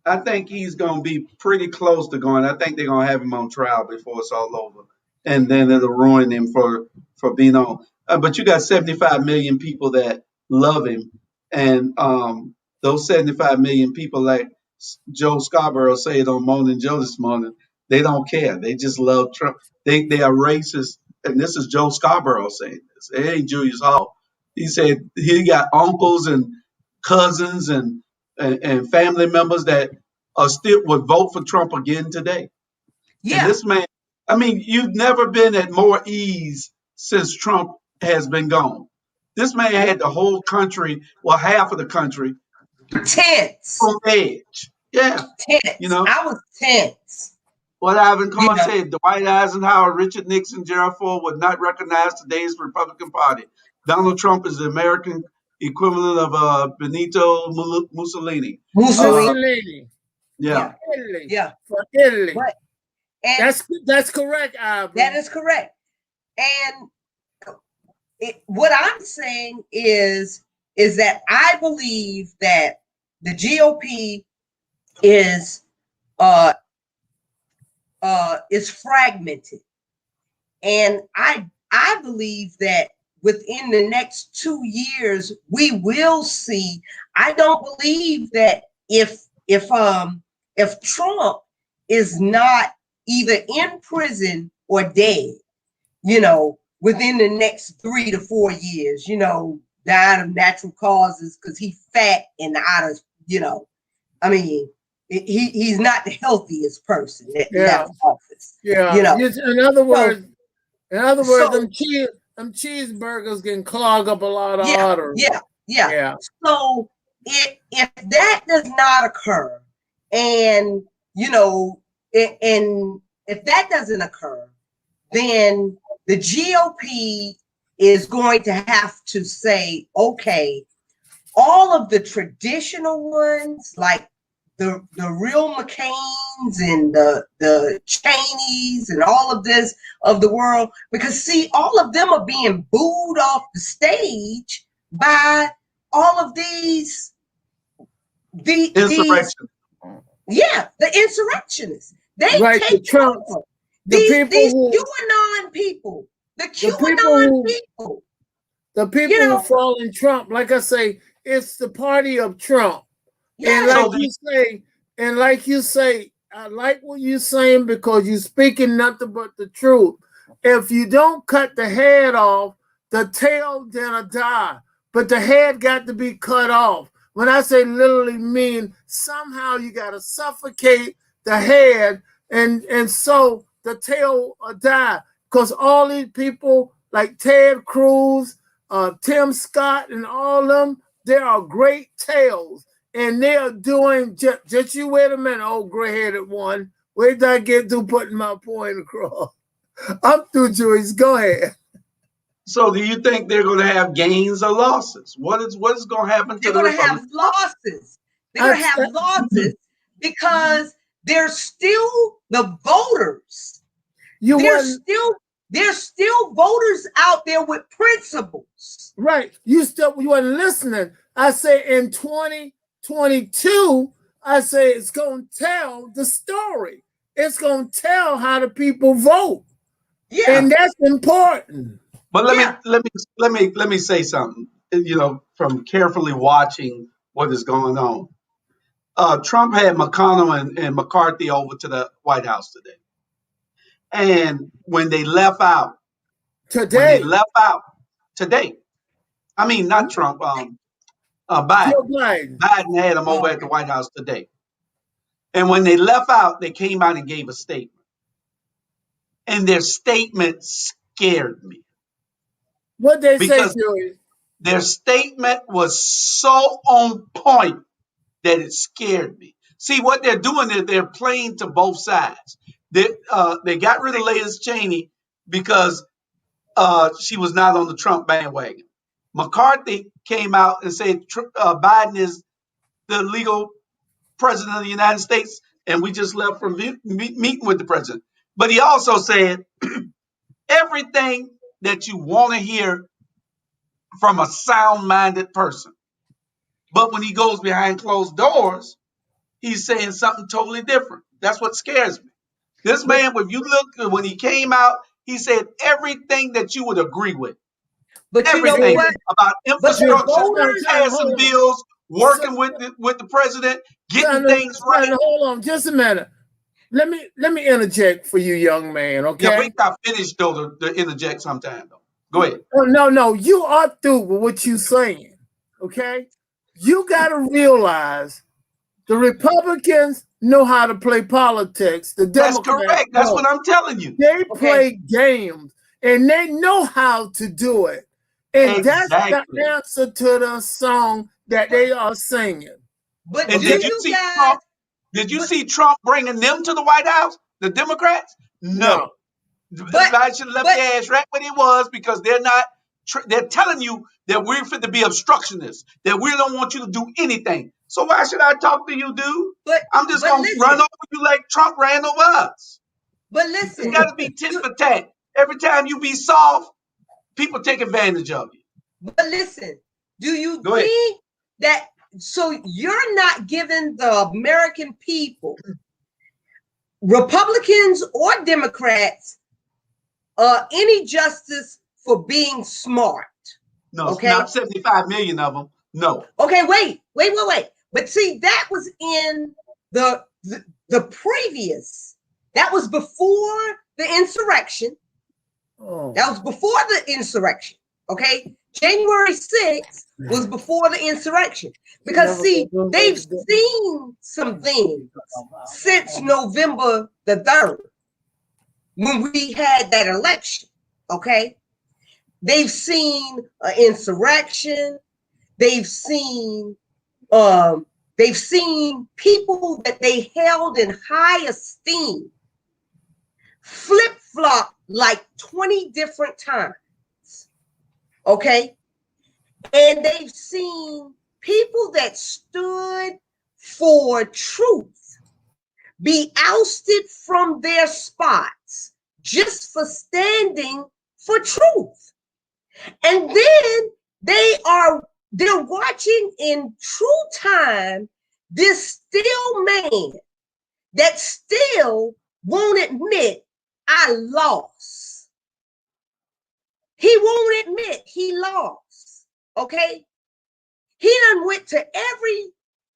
I think he's going to be pretty close to going. I think they're going to have him on trial before it's all over, and then it'll ruin him for being on. But you got 75 million people that love him, and those 75 million people, like Joe Scarborough said on Morning Joe this morning, they don't care. They just love Trump. They are racist, and this is Joe Scarborough saying this. It ain't Julius Hall. He said he got uncles and cousins and family members that are still would vote for Trump again today. Yeah. And this man, you've never been at more ease since Trump has been gone. This man had the whole country, well, half of the country, tense on edge. Yeah. Tense. I was tense. What Ivan Cohen said, Dwight Eisenhower, Richard Nixon, Gerald Ford would not recognize today's Republican Party. Donald Trump is the American equivalent of Benito Mussolini. Mussolini. Yeah. For Italy. Right. That's correct, Ivan. That is correct. And what I'm saying is that I believe that the GOP is fragmented, and I believe that within the next 2 years we will see. I don't believe that if if Trump is not either in prison or dead, within the next 3 to 4 years, dying of natural causes because he's fat and out of, I mean, he's not the healthiest person that left office. Yeah. In other words, them cheeseburgers can clog up a lot of arteries. Yeah. So if that does not occur, and and if that doesn't occur, then the GOP is going to have to say, okay, all of the traditional ones, like the real McCains and the Cheneys and all of this of the world, because see, all of them are being booed off the stage by all of these insurrection. The insurrectionists. They take Trump, these QAnon people, the QAnon people. The people who fall in Trump, like I say, it's the party of Trump. Yeah. And like you say, I like what you're saying because you're speaking nothing but the truth. If you don't cut the head off, the tail gonna die. But the head got to be cut off. When I say literally mean, somehow you gotta suffocate the head and so the tail will die. Because all these people like Ted Cruz, Tim Scott, and all of them, they are great tales. And they are doing, just you wait a minute, old gray-headed one. Wait till I get through putting my point across. I'm through, Julius. Go ahead. So do you think they're going to have gains or losses? What is going to happen to them? They're going to have losses. They're going to have losses because they're still the voters. There's still voters out there with principles. Right. You weren't listening. I say in 2022, I say it's going to tell the story. It's going to tell how the people vote. Yeah. And that's important. But let me say something, from carefully watching what is going on. Trump had McConnell and McCarthy over to the White House today. And when they left out today, I mean, not Trump, Biden. Biden had them over at the White House today. And when they left out, they came out and gave a statement. And their statement scared me. What they say, Julius? Their statement was so on point that it scared me. See, what they're doing is they're playing to both sides. They got rid of Liz Cheney because she was not on the Trump bandwagon. McCarthy came out and said Biden is the legal president of the United States, and we just left from meeting with the president. But he also said everything that you want to hear from a sound-minded person. But when he goes behind closed doors, he's saying something totally different. That's what scares me. This man, if you look, when he came out, he said everything that you would agree with. But everything about infrastructure, passing bills, working with the president, getting things right. Hold on, just a minute. Let me interject for you, young man. Okay. Yeah, we got finished though to interject sometime though. Go ahead. Oh, no, you are through with what you're saying. Okay, you got to realize the Republicans know how to play politics. The Democrats, that's correct. That's what I'm telling you. They play games and they know how to do it. And that's the answer to the song that they are singing. But did you see Trump bringing them to the White House? The Democrats? No. I should have left the ass right where he was because they're not. They're telling you that we're fit to be obstructionists, that we don't want you to do anything. So why should I talk to you, dude? I'm just going to run over you like Trump ran over us. But listen. It's got to be tit for tat. Every time you be soft, people take advantage of you. But listen, do you think that, so you're not giving the American people, Republicans or Democrats, any justice for being smart? No, okay? Not 75 million of them. No. Okay, wait. But see, that was in the the previous, that was before the insurrection. Oh. That was before the insurrection. Okay. January 6th was before the insurrection. Because see, they've seen some things since November the 3rd, when we had that election. Okay. They've seen an insurrection. They've seen people that they held in high esteem flip-flop like 20 different times. Okay. And they've seen people that stood for truth be ousted from their spots just for standing for truth. And then they're watching in true time this still man that still won't admit I lost. He won't admit he lost. Okay. He done went to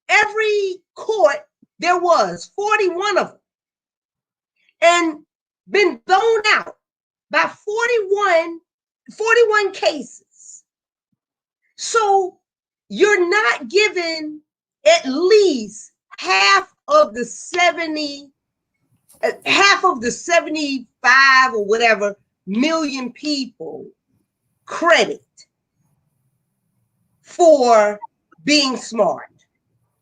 every court there was, 41 of them, and been thrown out by 41 cases. So you're not given at least half of the 75 or whatever million people credit for being smart.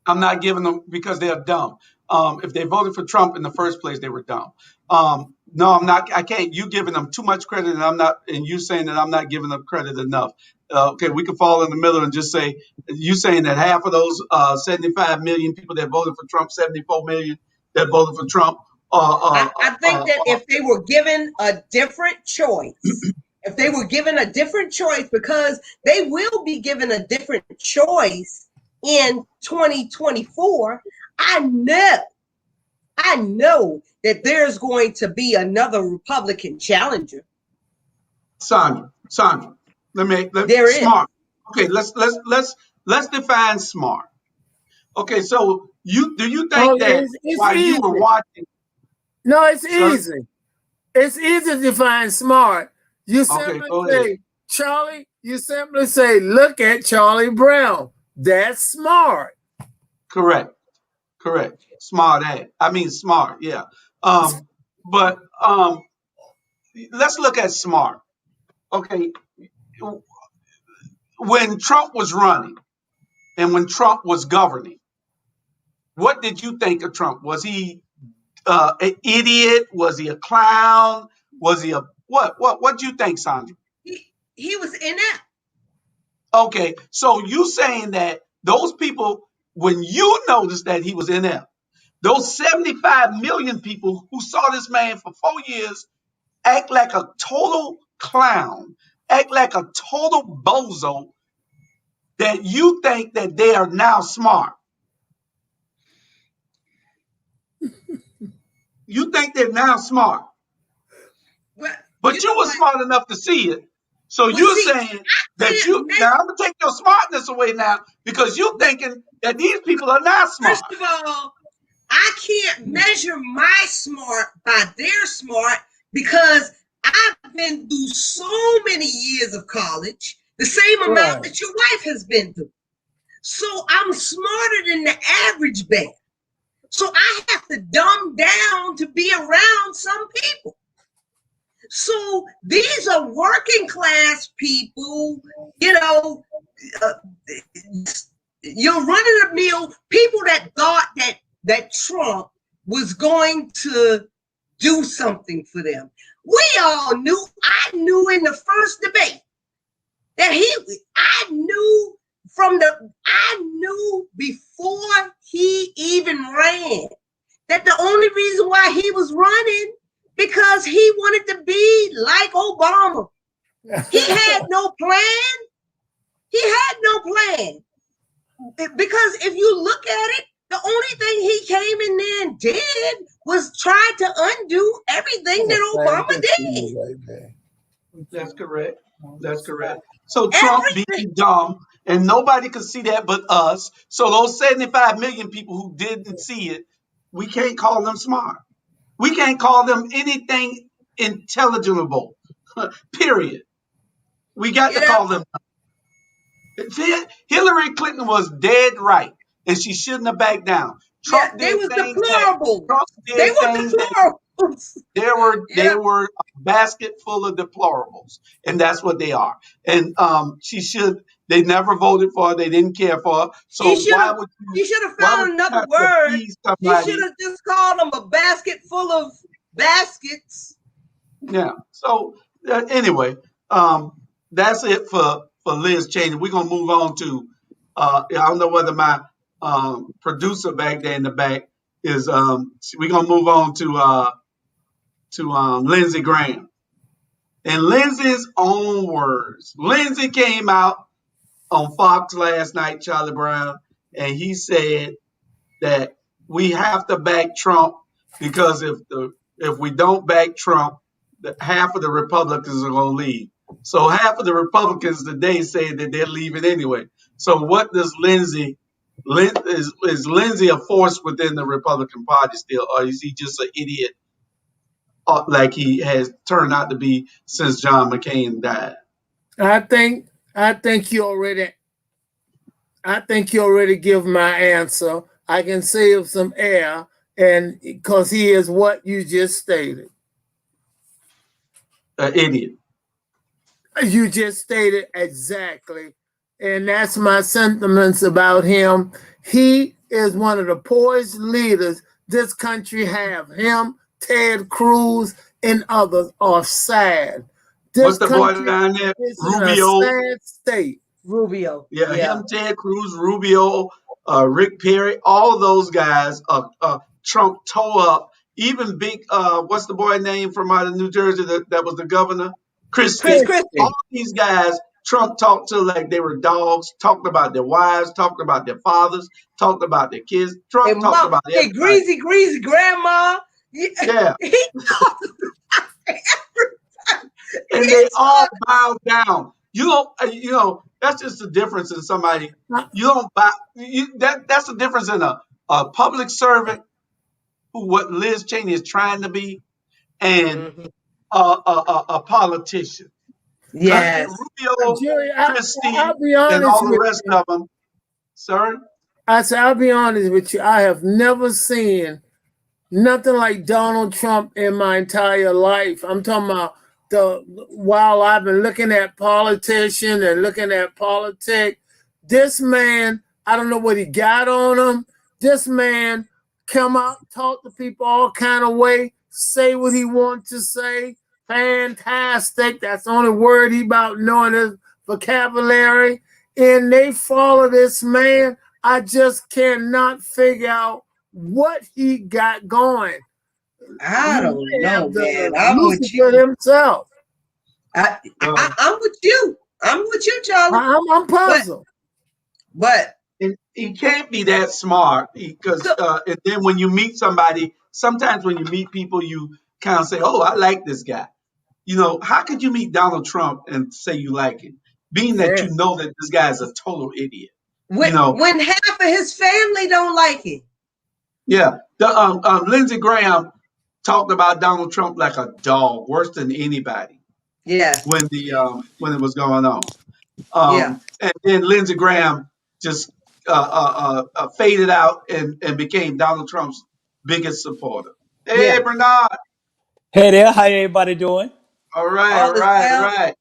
I'm not giving them because they're dumb. If they voted for Trump in the first place, they were dumb. No, I'm not. I can't. You giving them too much credit, and I'm not. And you saying that I'm not giving them credit enough. Okay, we can fall in the middle and just say you saying that half of those 75 million people that voted for Trump, 74 million that voted for Trump. I think that if they were given a different choice, because they will be given a different choice in 2024, I know that there's going to be another Republican challenger. Sandra, There smart. Okay, let's define smart. Okay, so do you think that it's while easy. you were watching? No, it's easy. It's easy to define smart. You simply say, Charlie, look at Charlie Brown. That's smart. Correct. Smart. Yeah. But let's look at smart. Okay. When Trump was running and when Trump was governing, what did you think of Trump? Was he an idiot? Was he a clown? Was he a what? What do you think, Sandra? He was inept. Okay, so you saying that those people, when you noticed that he was inept, those 75 million people who saw this man for 4 years act like a total clown, act like a total bozo, that you think that they are now smart. You think they're now smart. But you were smart enough to see it. So you're saying that now I'm going to take your smartness away now because you're thinking that these people are not smart. First of all, I can't measure my smart by their smart because I've been through so many years of college, the same amount that your wife has been through. So I'm smarter than the average bear. So I have to dumb down to be around some people. So these are working class people, you're running a mill, people that thought that Trump was going to do something for them. We all knew, I knew in the first debate that I knew before he even ran that the only reason why he was running because he wanted to be like Obama. He had no plan. Because if you look at it, the only thing he came in there and did was try to undo everything that Obama did. That's correct. So Trump being dumb, and nobody could see that but us. So those 75 million people who didn't see it we can't call them smart. We can't call them anything intelligible. Period. We got to call them. Hillary Clinton was dead right, and she shouldn't have backed down. Trump they was deplorable. They were deplorables. They were a basket full of deplorables, and that's what they are. And they never voted for her. They didn't care for her. So why would you? You should have found another word. You should have just called them a basket full of baskets. Yeah. So anyway, that's it for Liz Cheney. We're gonna move on to. I don't know whether my producer back there in the back is. We're gonna move on to Lindsey Graham. In Lindsey's own words, Lindsey came out on Fox last night, Charlie Brown, and he said that we have to back Trump because if we don't back Trump, half of the Republicans are going to leave. So half of the Republicans today say that they're leaving anyway. So what does Lindsey, is Lindsey a force within the Republican Party still, or is he just an idiot like he has turned out to be since John McCain died? I think you already give my answer. I can save some air, and because he is what you just stated. An idiot. You just stated exactly. And that's my sentiments about him. He is one of the poorest leaders this country have. Him, Ted Cruz, and others are sad. What's the boy down there? Rubio. Sad state. Rubio. Yeah, him, Ted Cruz, Rubio, Rick Perry, all those guys Trump tore up. Even big, what's the boy name from out of New Jersey that was the governor? Chris Christie. All these guys Trump talked to like they were dogs, talked about their wives, talked about their fathers, talked about their kids. Trump talked about everybody. Greasy grandma. Yeah. He talked about everybody. And they all bow down. That's just the difference in somebody. You don't bow. That's the difference in a public servant, what Liz Cheney is trying to be, and a politician. Yes. Rubio, Christie, and all the rest of them. Sir? I'll be honest with you. I have never seen nothing like Donald Trump in my entire life. I'm talking about while I've been looking at politicians and looking at politics, this man, I don't know what he got on him. This man come out, talk to people all kind of way, say what he wants to say. Fantastic. That's the only word he about knowing his vocabulary. And they follow this man. I just cannot figure out what he got going. I don't know, man. I'm with you himself. I'm with you. I'm with you, Charlie. I'm puzzled. But he can't be that smart because and then when you meet somebody, sometimes when you meet people, you kind of say, "Oh, I like this guy." How could you meet Donald Trump and say you like him, being that you know that this guy is a total idiot? When half of his family don't like him. Yeah, Lindsey Graham talked about Donald Trump like a dog, worse than anybody. Yeah. When it was going on. And then Lindsey Graham just faded out and became Donald Trump's biggest supporter. Hey, Bernard. Hey there, how everybody doing? All right.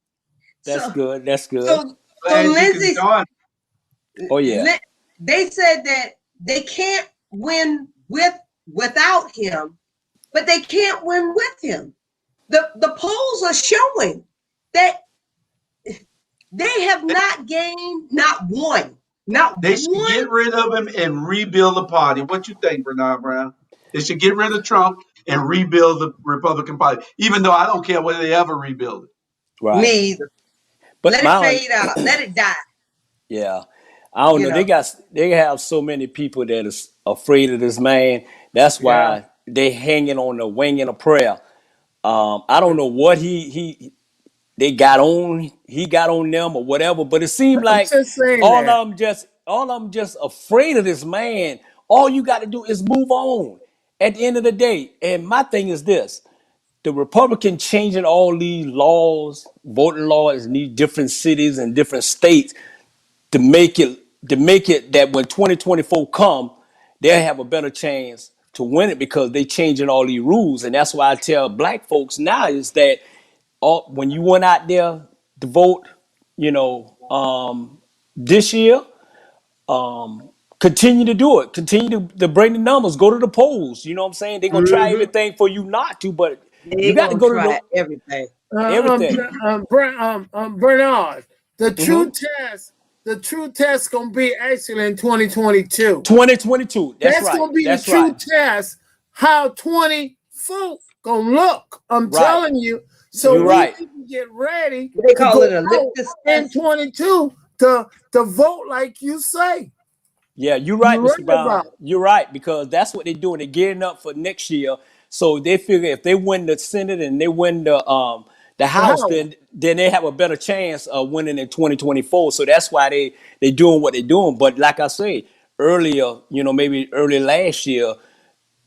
That's good. So Lindsey, oh yeah. They said that they can't win without him, but they can't win with him. The polls are showing that they have not gained not one. They should get rid of him and rebuild the party. What you think, Bernard Brown? They should get rid of Trump and rebuild the Republican Party, even though I don't care whether they ever rebuild it. Right. Me either. But let it fade out. Let it die. Yeah. I don't know. They have so many people that is afraid of this man. That's why they hanging on the wing of prayer. I don't know what he got on them or whatever, but it seemed like all of them just afraid of this man. All you got to do is move on. at the end of the day, and my thing is this: the Republican changing all these laws, voting laws in these different cities and different states to make it that when 2024 come, they'll have a better chance to win it because they changing all these rules. And that's why I tell black folks now is that when you went out there to vote, this year, continue to do it. Continue to bring the numbers. Go to the polls. You know what I'm saying? They're gonna try Mm-hmm. everything for you not to, but you They got to gonna go to try everything. everything. Bernard, Mhm. the true test gonna be actually in 2022. 2022. That's That's right. gonna be the That's true right. test. How 24 gonna look. I'm Right. telling you. So You're we right. need to get ready They to call go it a out litmus in test. 22 to vote like you say. Yeah, you're right, You're Mr. right Brown. about it. You're right, because that's what they're doing. They're gearing up for next year. So they figure if they win the Senate and they win the The House, House. then they have a better chance of winning in 2024. So that's why they doing what they're doing. But like I say earlier, maybe early last year,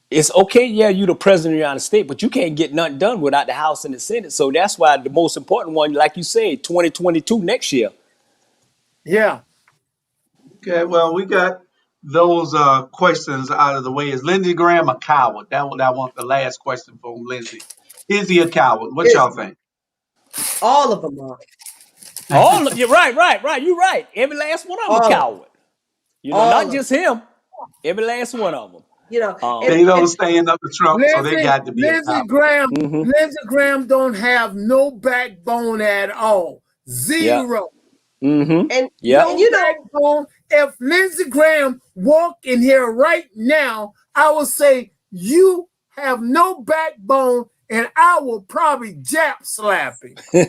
it's okay, yeah, you the president of the United States, but you can't get nothing done without the House and the Senate. So that's why the most important one, like you said, 2022 next year. Yeah. Okay, well, we got those questions out of the way. Is Lindsey Graham a coward? That what I want the last question from Lindsey. Is he a coward? What Is y'all think? all of them are. You're right. You're right. Every last one of them a All of them. coward. All Not of them. just him. Every last one of them. And, They don't and stand up to Trump, so they Lindsey, got to be a Lindsey coward. Graham, Mm-hmm. Lindsey Graham don't have no backbone at all. Yeah. Zero. Mm-hmm. and Yeah. No backbone. If Lindsey Graham walk in here right now, I will say you have no backbone, and I will probably jab slap him. So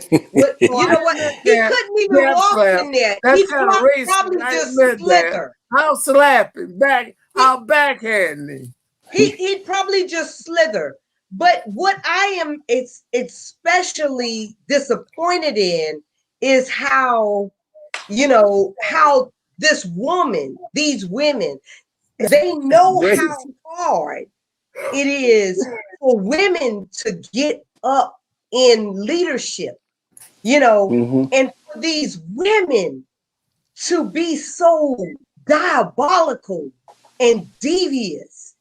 you I know what? admit He that couldn't even jab walk slap. in there. That's He kind of racist. probably I just admit that. slither. I'll slap him back. He, I'll backhand him. he'd probably just slither. But what I am especially disappointed in is how how these women, they know how Racist. hard it is for women to get up in leadership, Mm-hmm. and for these women to be so diabolical and devious.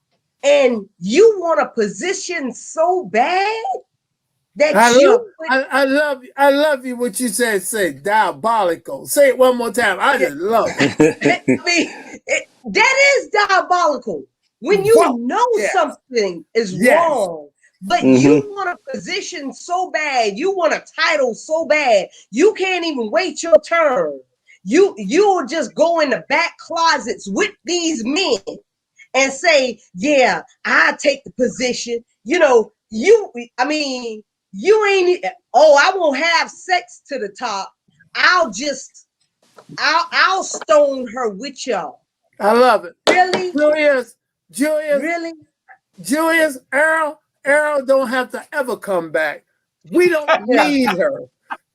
And you want a position so bad that you would. I love you. What you said, say diabolical. Say it one more time. I just love it. I mean, that is diabolical. When you know Yes. something is Yes. wrong, but you Mm-hmm. want a position so bad, you want a title so bad, you can't even wait your turn. You'll just go in the back closets with these men and say, "Yeah, I take the position." I mean, you ain't. Oh, I won't have sex to the top. I'll stone her with y'all. I love it. Really? Julius, Really? Errol don't have to ever come back. We don't Yeah. need her.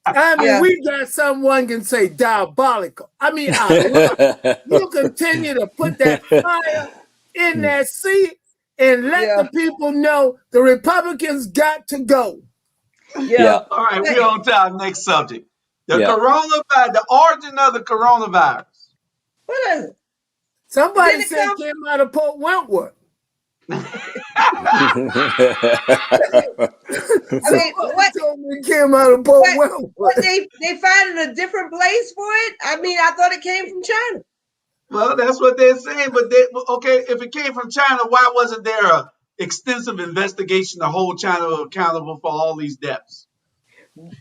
I mean, Yeah. we got someone can say diabolical. I mean, I love it. You continue to put that fire in that seat and let Yeah. the people know the Republicans got to go. Yeah. All right, we're on to our next subject. The Yeah. coronavirus, the origin of the coronavirus. What is it? Somebody Did it said come? it came out of Port Wentworth. I mean, Somebody told me it came out of Port Wentworth. they found a different place for it? I mean, I thought it came from China. Well, that's what they're saying. But okay, if it came from China, why wasn't there a extensive investigation to hold China accountable for all these deaths?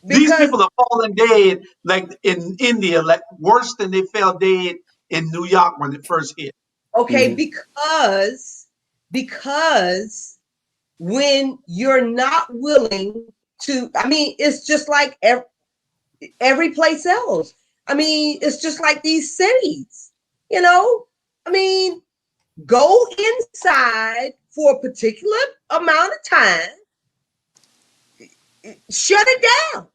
These Because people are falling dead like in India, like worse than they fell dead in New York when it first hit. okay, Mhm. because when you're not willing to, I mean, it's just like every place else. I mean, it's just like these cities, I mean, go inside for a particular amount of time, shut it down,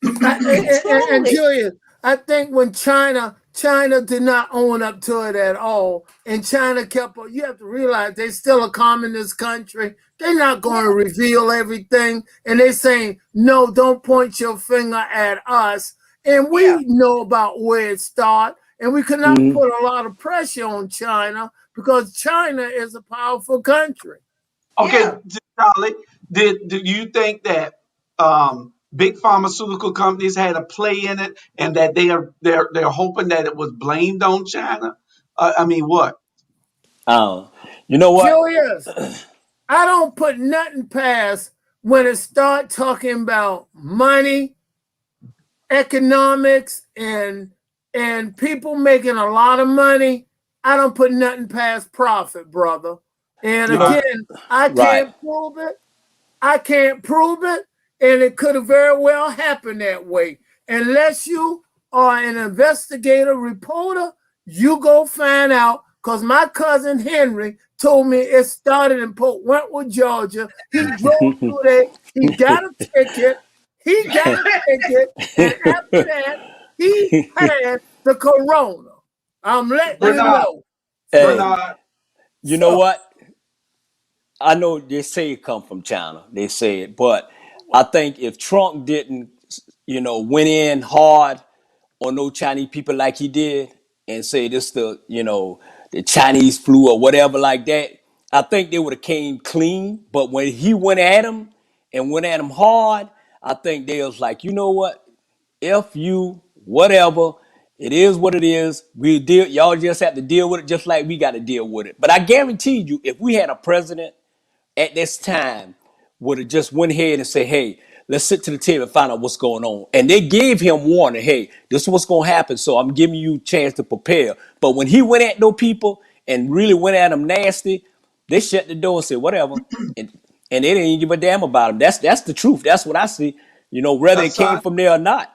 And control it. Julius, I think when China China did not own up to it at all. And China kept, you have to realize they're still a communist country. They're not going to reveal everything. And they're saying, no, don't point your finger at us. And we know about where it started. And we could not put a lot of pressure on China because China is a powerful country. Okay, Charlie, do you think that big pharmaceutical companies had a play in it, and that they're hoping that it was blamed on China? I mean, what? You know what? Julius, I don't put nothing past when it start talking about money, economics, and people making a lot of money. I don't put nothing past profit, brother. And again, I can't prove it. I can't prove it. And it could have very well happened that way. Unless you are an investigator reporter, you go find out. Because my cousin Henry told me it started in Port Wentworth, Georgia. He drove through there. He got a ticket. And after that, he had the corona. I'm letting you know. Bernard, you know what? I know they say it come from China. They say it, but I think if Trump didn't, went in hard on no Chinese people like he did and say this the Chinese flu or whatever like that, I think they would have came clean. But when he went at him and went at him hard, I think they was like, you know what? F you, whatever. It is what it is. We deal. Y'all just have to deal with it, just like we got to deal with it. But I guarantee you, if we had a president at this time would have just went ahead and said, hey, let's sit to the table and find out what's going on. And they gave him warning, hey, this is what's going to happen. So I'm giving you a chance to prepare. But when he went at those people and really went at them nasty, they shut the door and said, whatever. And they didn't even give a damn about him. That's the truth. That's what I see, whether it came from there or not.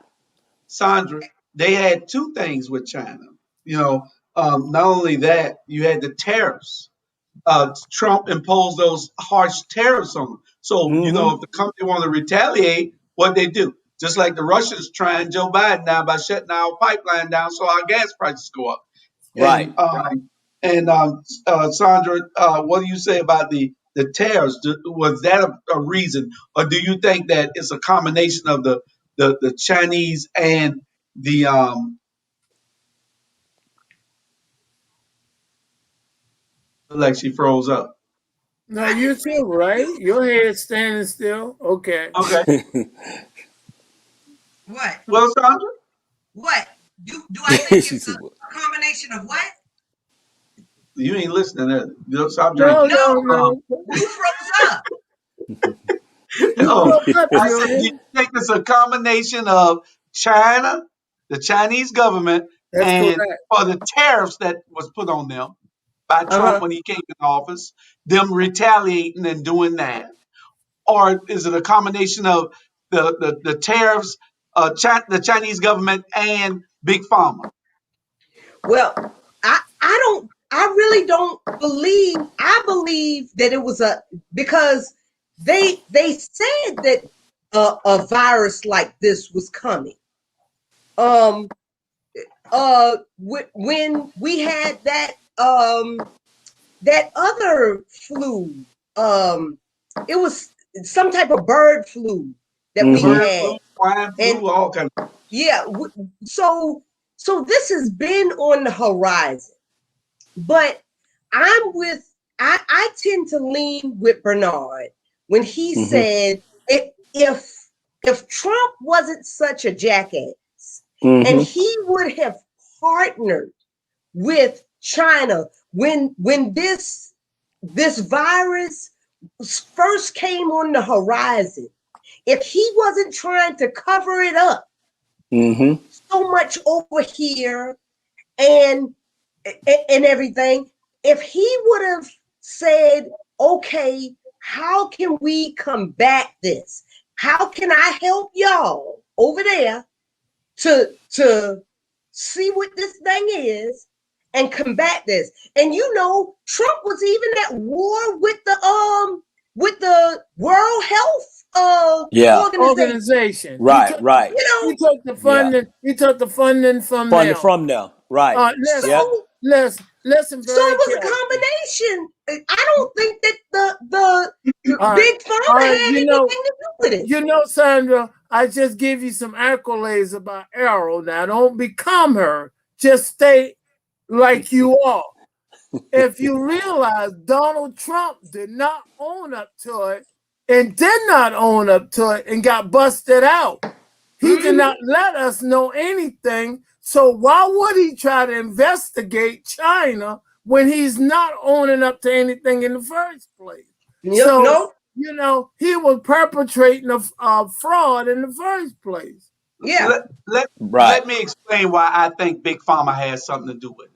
Sandra, they had two things with China. Not only that, you had the tariffs. Trump imposed those harsh tariffs on them. So, if the company want to retaliate, what they do? Just like the Russians trying Joe Biden now by shutting our pipeline down so our gas prices go up. Right. Sandra, what do you say about the tariffs? Was that a reason? Or do you think that it's a combination of the Chinese and the like she froze up? No, you too, right? Your head's standing still. Okay. What? Well, Sandra? What? Do I think it's a combination of what? You ain't listening. Stop No, drinking. no. You froze up. I said, do you think it's a combination of China, the Chinese government, and for the tariffs that was put on them by Trump when he came in office, them retaliating and doing that? Or is it a combination of the tariffs, the Chinese government, and Big Pharma? Well, I really don't believe. I believe that it was because they said that a virus like this was coming. When we had that other flu, it was some type of bird flu that we had. Swine flu, all kinds of. Yeah. So this has been on the horizon, but I tend to lean with Bernard when he said if Trump wasn't such a jackass and he would have partnered with China when this virus first came on the horizon, if he wasn't trying to cover it up so much over here and everything, if he would have said, okay, how can we combat this? How can I help y'all over there to see what this thing is and combat this? And Trump was even at war with the World Health organization. Right. He took the funding. He took the funding from them. From them. Right. Yeah. Listen So very it was a carefully. combination. I don't think that the All right, big pharma all right, had anything to do with it. Sandra, I just give you some accolades about Arrow. Now, don't become her. Just stay like you are. If you realize Donald Trump did not own up to it and did not own up to it and got busted out, he did not let us know anything. So why would he try to investigate China when he's not owning up to anything in the first place? No. He was perpetrating a fraud in the first place. Yeah. Let me explain why I think Big Pharma has something to do with it.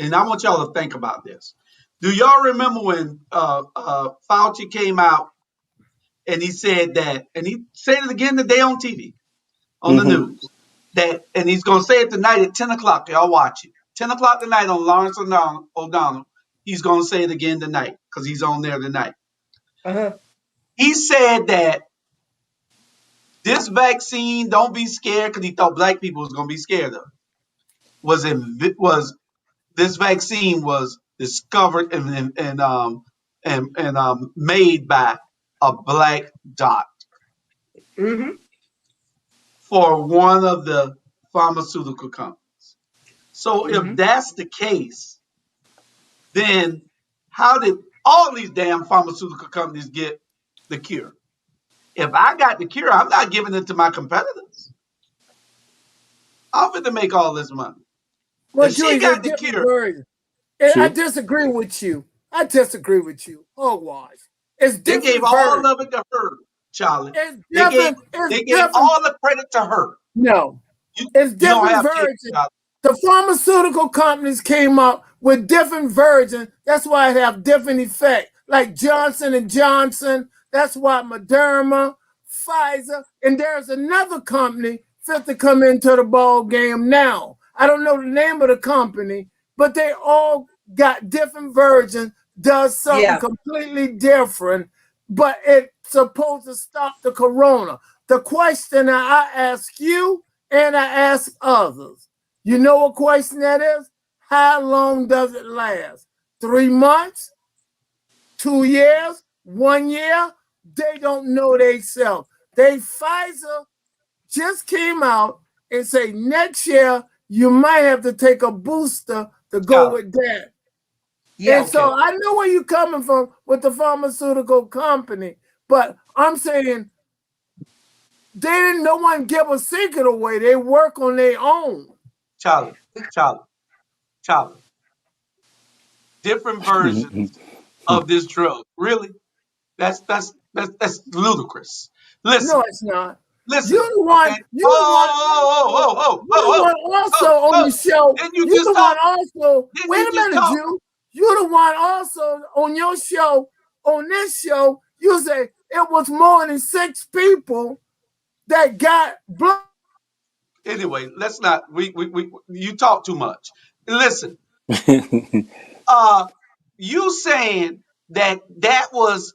And I want y'all to think about this. Do y'all remember when Fauci came out and he said that, and he said it again today on TV, on the news, and he's going to say it tonight at 10 o'clock. Y'all watch it. 10 o'clock tonight on Lawrence O'Donnell. He's going to say it again tonight because he's on there tonight. He said that this vaccine, don't be scared, because he thought black people was going to be scared of it. This vaccine was discovered and made by a black doctor for one of the pharmaceutical companies. So if that's the case, then how did all these damn pharmaceutical companies get the cure? If I got the cure, I'm not giving it to my competitors. I'm going to make all this money. Well, if she got the cure, I disagree with you. Hogwash. It's they different. gave all of it to her, Charlie. They gave all the credit to her. No, it's different versions. The pharmaceutical companies came up with different versions. That's why it have different effect. Like Johnson and Johnson. That's why Moderna, Pfizer, and there's another company fit to come into the ball game now. I don't know the name of the company, but they all got different versions, does something completely different, but it's supposed to stop the corona. The question I ask you and I ask others, you know what question that is? How long does it last? 3 months? 2 years? 1 year? They don't know themselves. Pfizer just came out and say next year you might have to take a booster to go with that. So I know where you're coming from with the pharmaceutical company, but I'm saying no one give a secret away. They work on their own. Charlie. Different versions of this drug. Really? That's ludicrous. Listen. No, it's not. Listen. You the one. Okay? You the one also on the show. Didn't you just the talk? one also. Didn't Wait you a just minute, talk? You the one also on your show. On this show, you say it was more than 6 people that got blood. Anyway, let's not. You talk too much. Listen. You saying that was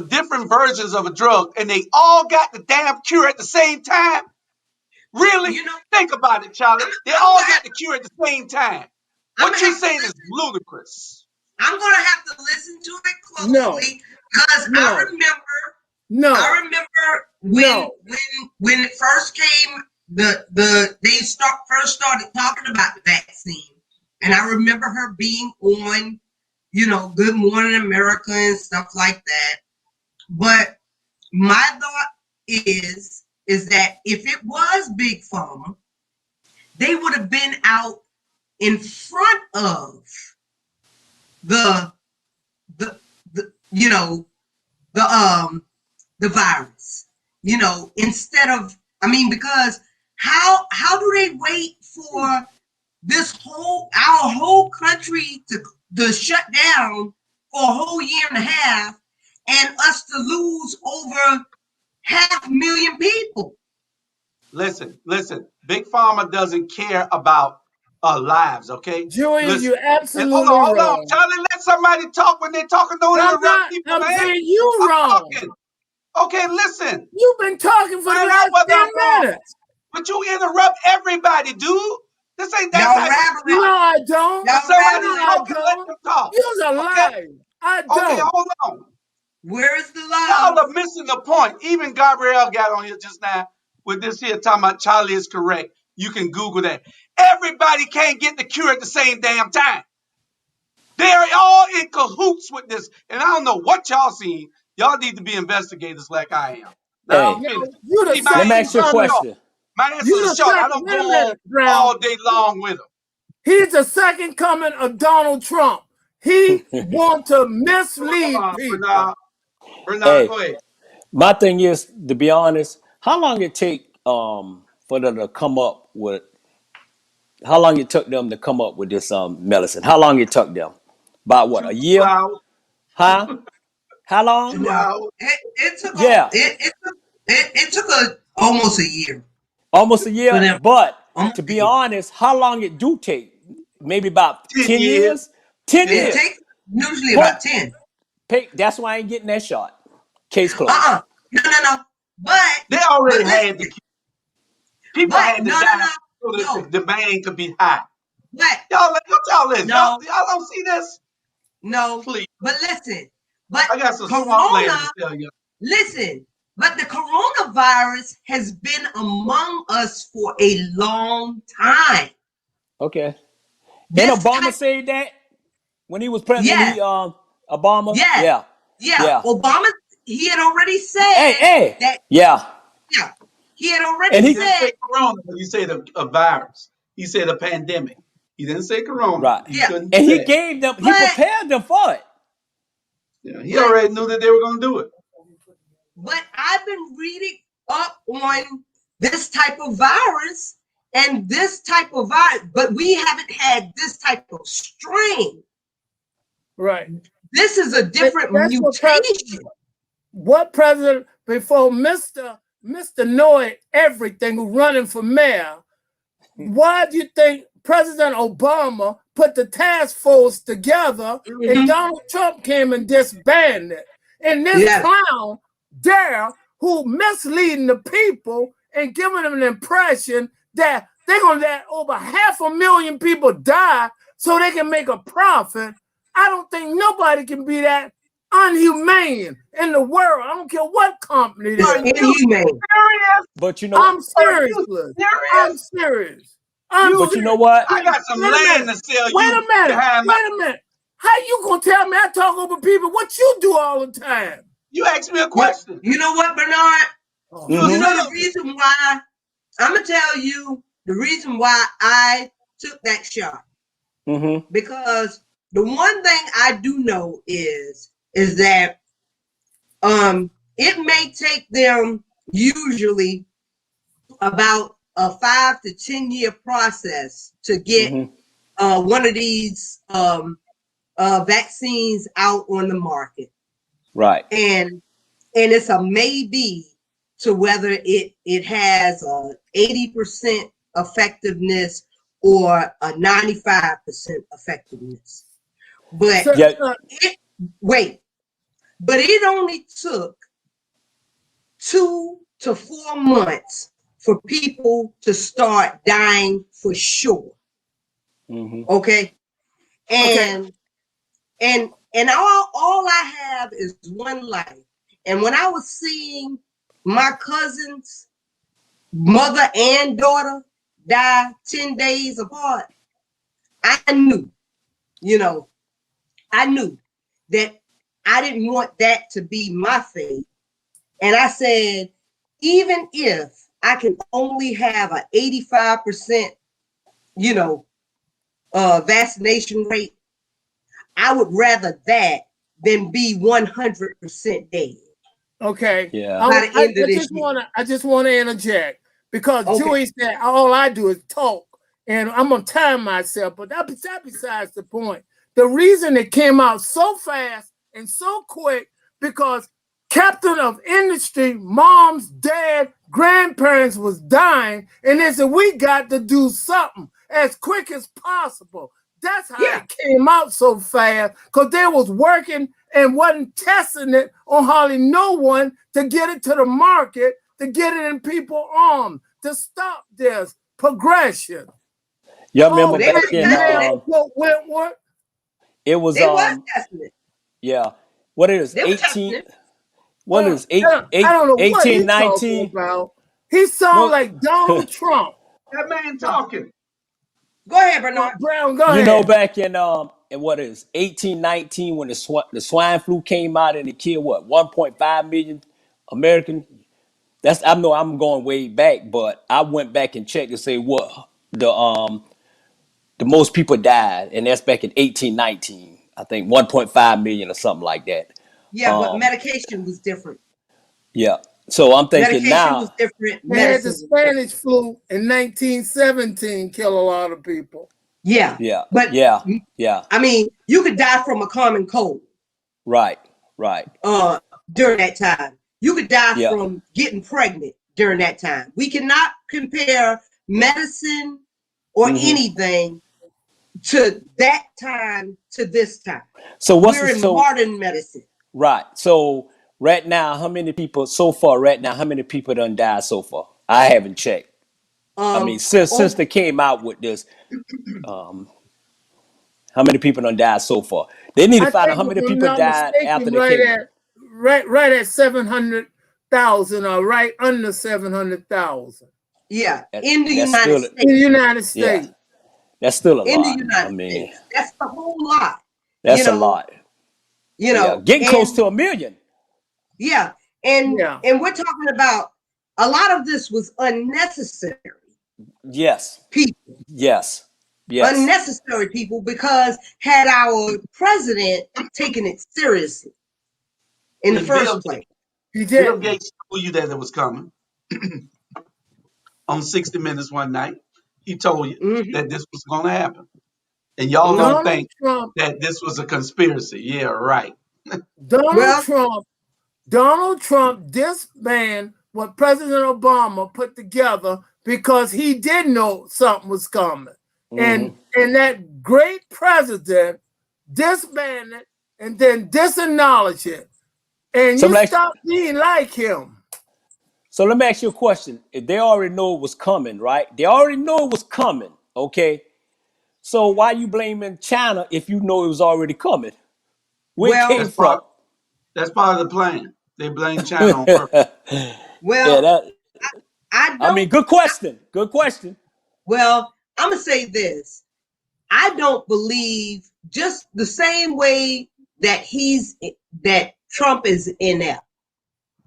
different versions of a drug, and they all got the damn cure at the same time? Really? Think about it, Charlie. They all got the cure at the same time. What you saying is ludicrous. I'm gonna have to listen to it closely because I remember when it first came, they first started talking about the vaccine, and I remember her being on, Good Morning America and stuff like that. But my thought is that if it was Big Pharma, they would have been out in front of the virus, instead of, because how do they wait for our whole country to shut down for a whole year and a half and us to lose over 500,000 people? Listen. Big Pharma doesn't care about lives, okay? Julian, you're absolutely hold wrong. on, Charlie. Let somebody talk when they're talking. Don't interrupt people, I'm man. saying you wrong. Talking. Okay, listen. You've been talking for the last 10 minutes. But you interrupt everybody, dude. This ain't Y'all that type of rabble. No, talk. I don't. Y'all Somebody No, rabble. I talking, let don't. them talk. You're a Okay? lie. I Okay, don't. hold on. Where is the Y'all love? are missing the point. Even Gabrielle got on here just now with this here talking about Charlie is correct. You can Google that. Everybody can't get the cure at the same damn time. They are all in cahoots with this. And I don't know what y'all seen. Y'all need to be investigators like I am. Now I'm Hey, No, finished. you the See, my let me second ask you a answers are coming. short. question. My You answers are the short. I second. don't go Wait a on minute, Brown. all day long with them. He's the second coming of Donald Trump. He want to mislead people. Bernard, Hey, go ahead. my thing is, to be honest, how long it take for them to come up with how long it took them to come up with this medicine? How long it took them? About what, Two a year? hours. Huh? How long? 2 No, hours. it took Yeah, it took almost a year almost a for year. them. But Almost to a be year. honest, how long it do take? Maybe about 10 10 years. years? 10 It Yeah. years. takes usually Point, about 10. that's why I ain't getting that shot. Case closed. Uh-uh. No. But They already had the listen. people But had to die so that no. the demand could be high. But Y'all, what y'all is? no, Y'all don't see this? no. Please. But listen. But I got some smart land Corona, to tell you. listen. But the coronavirus has been among us for a long time. Okay. And This Obama type, said that when he was president. yes, He Obama, yes, yeah, yeah. yeah. Obama, he had already Hey, said hey, that, yeah. yeah, he had already And He he didn't said, say corona, but he said a virus. He said a pandemic. He didn't say corona. right. He yeah, couldn't And he say that. gave them. He but, prepared them for it. Yeah, he but, already knew that they were going to do it. but I've been reading up on this type of virus and this type of virus, but we haven't had this type of strain. Right. This is a different That's mutation. what president before Mr. Know everything who running for mayor. Why do you think President Obama put the task force together and Donald Trump came and disbanded it? And this Yes. clown there who misleading the people and giving them an impression that they're gonna let over 500,000 people die so they can make a profit. I don't think nobody can be that unhumane in the world. I don't care what company it Are is. you Inhumane. serious? But you know, I'm Are serious. you I'm serious? serious. I'm You, but you know serious. what? I got some Wait a land minute. to sell Wait you a minute. behind my. Wait a minute. How you gonna tell me I talk over people? What you do all the time? You asked me a You, question. you know what, Bernard? Oh, You You Mm-hmm. know said the reason why, I'm going to tell you the reason why I took that shot. Mm-hmm. Because the one thing I do know is that it may take them usually about a 5 to 10 year process to get Mm-hmm. one of these vaccines out on the market. Right. And it's a maybe to whether it has a 80% effectiveness or a 95% effectiveness. But so, Yeah. it but it only took 2 to 4 months for people to start dying for sure. Mm-hmm. Okay. okay. And all I have is one life. And when I was seeing my cousins, mother and daughter, die 10 days apart, I knew, I knew that I didn't want that to be my fate. And I said, even if I can only have an 85%, vaccination rate, I would rather that than be 100% dead Okay. Yeah. by the end of this year. I just wanna interject because Okay. Julie said all I do is talk and I'm gonna time myself, but that besides the point. The reason it came out so fast and so quick because captain of industry, moms, dad, grandparents was dying, and they said we got to do something as quick as possible. That's how Yeah. it came out so fast because they was working and wasn't testing it on hardly no one to get it to the market, to get it in people's arms, to stop this progression. Y'all remember they back was in testing it. What? it was They was testing it. yeah, what it is, They were testing 18, it. what is I don't know what he's talking 1819? about. He sounds No, like Donald Trump. That man talking. Go ahead, Well, Bernard. Brown, go you know, ahead. back in what is 1819 when the swine flu came out and it killed what 1.5 million American. I know I'm going way back, but I went back and checked to say what the most people died, and that's back in 1819. I think 1.5 million or something like that. Yeah, but medication was different. Yeah. So I'm thinking Medication was now. different. They had the Medicine was different. Spanish flu in 1917, kill a lot of people. Yeah, Yeah. but Yeah. Yeah. I mean, you could die from a common cold. Right. Right. During that time, you could die Yeah. from getting pregnant during that time. We cannot compare medicine or anything to that time to this time. So We're in modern medicine. right? So right now, how many people so far? Right now, how many people done died so far? I haven't checked. I mean, since they came out with this, how many people done died so far? They need to I find out think how if many I'm people not died after mistaken, they came out. right at 700,000 or right under 700,000. Yeah, That, in the that's United still In the States. United yeah, States. that's still a In the lot. I United mean, States. That's the whole lot. that's a lot. Yeah, getting close And to 1 million. yeah, and Yeah. we're talking about a lot of this was unnecessary Yes, people. yes, yes. Unnecessary people, because had our president taken it seriously in the And first place. He Bill did. Gates told you that it was coming on 60 Minutes one night. He told you Mhm. that this was going to happen. And y'all Mhm. don't Donald think Trump, that this was a conspiracy. Yeah, right. Donald Well, Trump, Donald Trump disbanded what President Obama put together because he did know something was coming. And that great president disbanded and then disacknowledged it. And So you like, stop being like him. so let me ask you a question. If they already know it was coming, right? They already know it was coming. Okay. So why you blaming China if you know it was already coming? Where it well, came That's from? part. That's part of the plan. They blame China on purpose. Yeah, well, that. I I mean, don't. good question. Good question. Well, I'm gonna say this. I don't believe, just the same way that Trump is inept.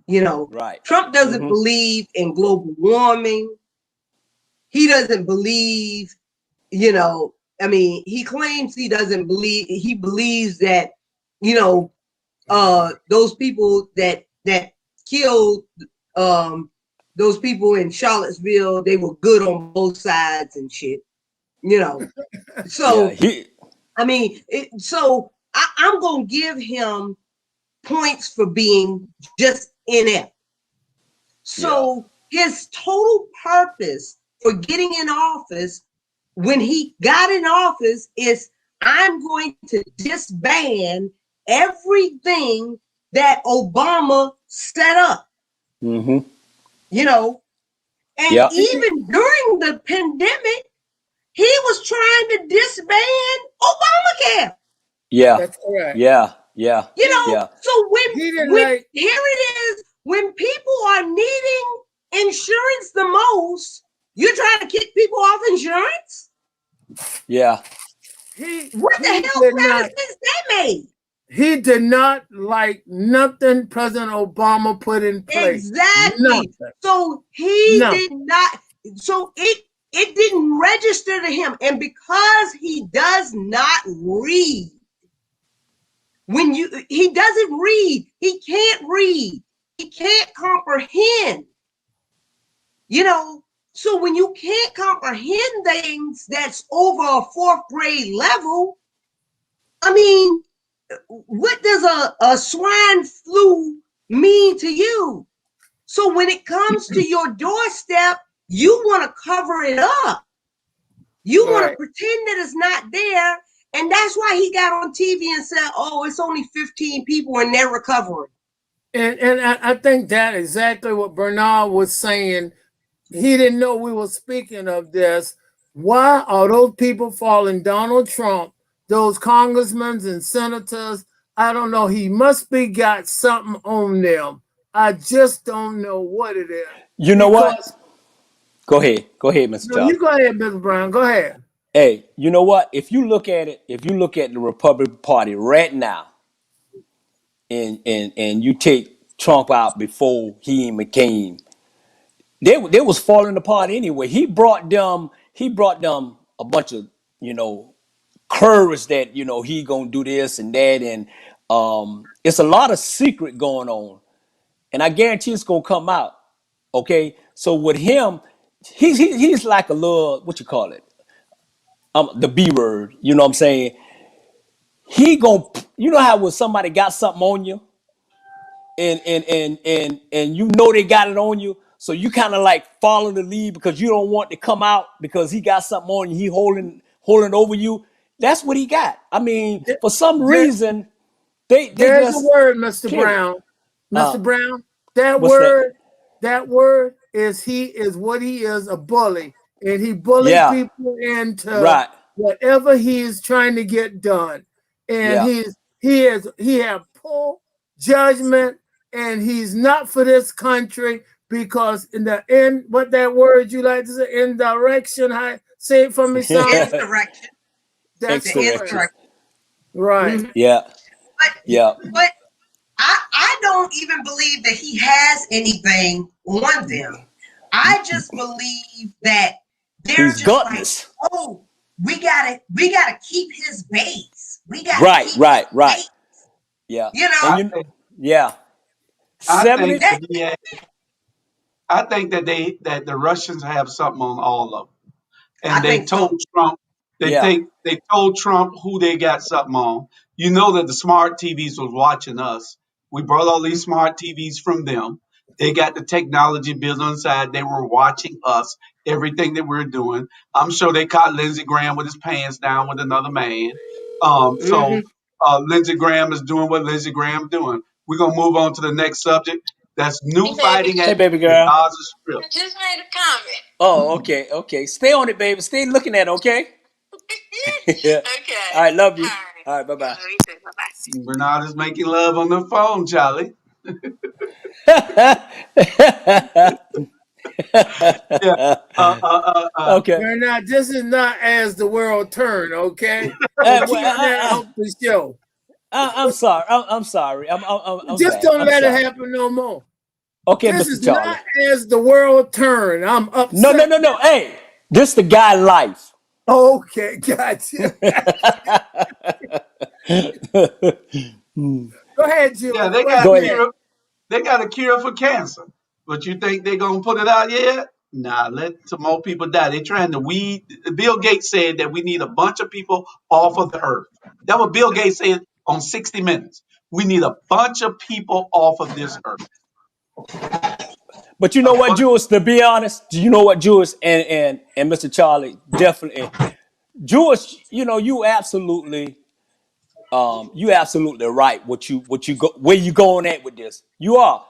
Right. Trump doesn't believe in global warming. He doesn't believe, he claims he doesn't believe, he believes that, those people that killed those people in Charlottesville, they were good on both sides and shit. Yeah. So I'm gonna give him points for being just inept. So his total purpose for getting in office, when he got in office, is I'm going to disband everything that Obama set up. Mm-hmm. And Yeah. even during the pandemic, he was trying to disband Obamacare. Yeah. That's correct. Yeah. Yeah. Yeah. So He didn't when like. here it is, when people are needing insurance the most, you're trying to kick people off insurance? Yeah. What the He hell did kind of not. sense that made? He did not like nothing President Obama put in place. Exactly. Nothing. So he Nothing. did not. So it didn't register to him, and because he does not read, he doesn't read, he can't read, he can't comprehend. So when you can't comprehend things that's over a fourth grade level, I mean, what does a swine flu mean to you? So when it comes to your doorstep, you want to cover it up. You want to pretend that it's not there. And that's why he got on TV and said, oh, it's only 15 people and they're recovering. And I think that exactly what Bernard was saying. He didn't know we were speaking of this Why are those people following Donald Trump, those congressmen and senators? I don't know. He must be got something on them. I just don't know what it is. You know what? Go ahead, Mr. No, Charlie. you go ahead, Mr. Brown. Go ahead. Hey, you know what? If you look at it, if you look at the Republican Party right now, and you take Trump out before he even came, they was falling apart anyway. He brought them a bunch of, courage that, he gonna do this and that, and it's a lot of secret going on, and I guarantee it's gonna come out. Okay, so with him, he's like a little, what you call it, the B word. You know what I'm saying? He gonna, you know how when somebody got something on you, and you know they got it on you, so you kind of like follow the lead because you don't want to come out because he got something on you. He holding over you. That's what he got. I mean, for some reason, they there's just a word, Mr. period. Brown. Mr. Brown, that what's word, that word is he is what he is, a bully, and he bullies Yeah. people into Right. whatever he is trying to get done, and Yeah. he have poor judgment, and he's not for this country because in the end, what that word you like to say, indirection, say it for me, son. Insurrection. That's the Insurrection. word. Right. Yeah. But, Yeah. but I don't even believe that he has anything on them. I just believe that they're He's just gutless. like, oh, we gotta keep his base. We gotta Right. keep his base. Yeah. You know, And yeah. I 70. think I think that the Russians have something on all of them, and they told Trump they told Trump who they got something on. You know that the smart TVs was watching us. We brought all these smart TVs from them. They got the technology built inside. They were watching us, everything that we're doing. I'm sure they caught Lindsey Graham with his pants down with another man. So Lindsey Graham is doing what Lindsey Graham doing. We're gonna move on to the next subject. That's new fighting Hey, at baby the girl. Gaza Strip. I just made a comment. Oh, okay. Stay on it, baby. Stay looking at it, okay? Yeah. Okay. All right, love you. All right. All right, bye-bye. Love you too. Bye-bye. Bernard is making love on the phone, Charlie. Yeah. Okay. Now, this is not as the world turn, okay? Hey, Keep that off the show. I'm sorry. I'm sorry. I'm Just bad. don't I'm let sorry. it happen no more. Okay, This Mr. is Charlie. not as the world turn. I'm upset. No. Hey, this the guy life. Okay, gotcha. Go ahead, Julie. Yeah, they got a cure for cancer. But you think they're gonna put it out yet? Nah, let some more people die. They're trying to weed. Bill Gates said that we need a bunch of people off of the earth. That's what Bill Gates said on 60 Minutes. We need a bunch of people off of this earth. But you know what, Jules? To be honest, you know what, Jules and Mr. Charlie, definitely, Jules. You absolutely right. Where you going at with this? You are.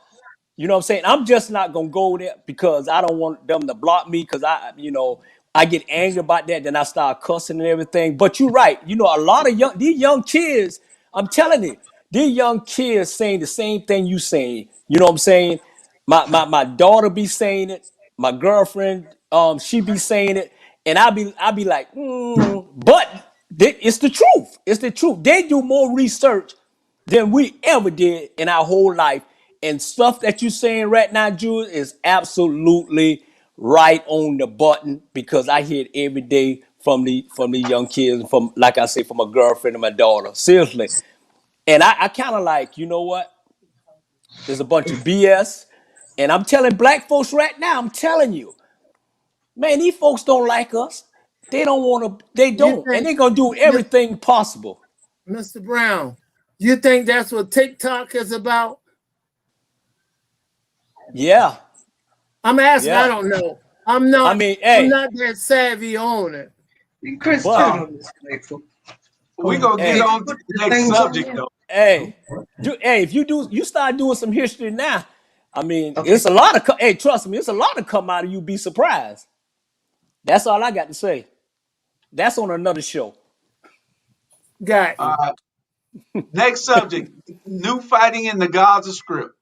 You know what I'm saying? I'm just not gonna go there because I don't want them to block me because I get angry about that. Then I start cussing and everything. But you're right. A lot of these young kids. I'm telling you, these young kids saying the same thing you saying. You know what I'm saying? My daughter be saying it. My girlfriend, she be saying it, and I be like, but it's the truth. It's the truth. They do more research than we ever did in our whole life. And stuff that you're saying right now, Jules, is absolutely right on the button because I hear it every day from the young kids, from, like I say, from my girlfriend and my daughter. Seriously. And I kind of like, you know what? There's a bunch of BS. And I'm telling black folks right now, I'm telling you, man, these folks don't like us. They don't want to, they don't. And they're going to do everything possible. Mr. Brown, you think that's what TikTok is about? Yeah. I'm asking, I don't know. I'm not that savvy on it. Chris, we're going to get on to the next subject, though. Hey, if you start doing some history now, I mean, it's a lot of, trust me, it's a lot to come out of you, be surprised. That's all I got to say. That's on another show. Got All you. right. Next subject: new fighting in the Gaza Strip.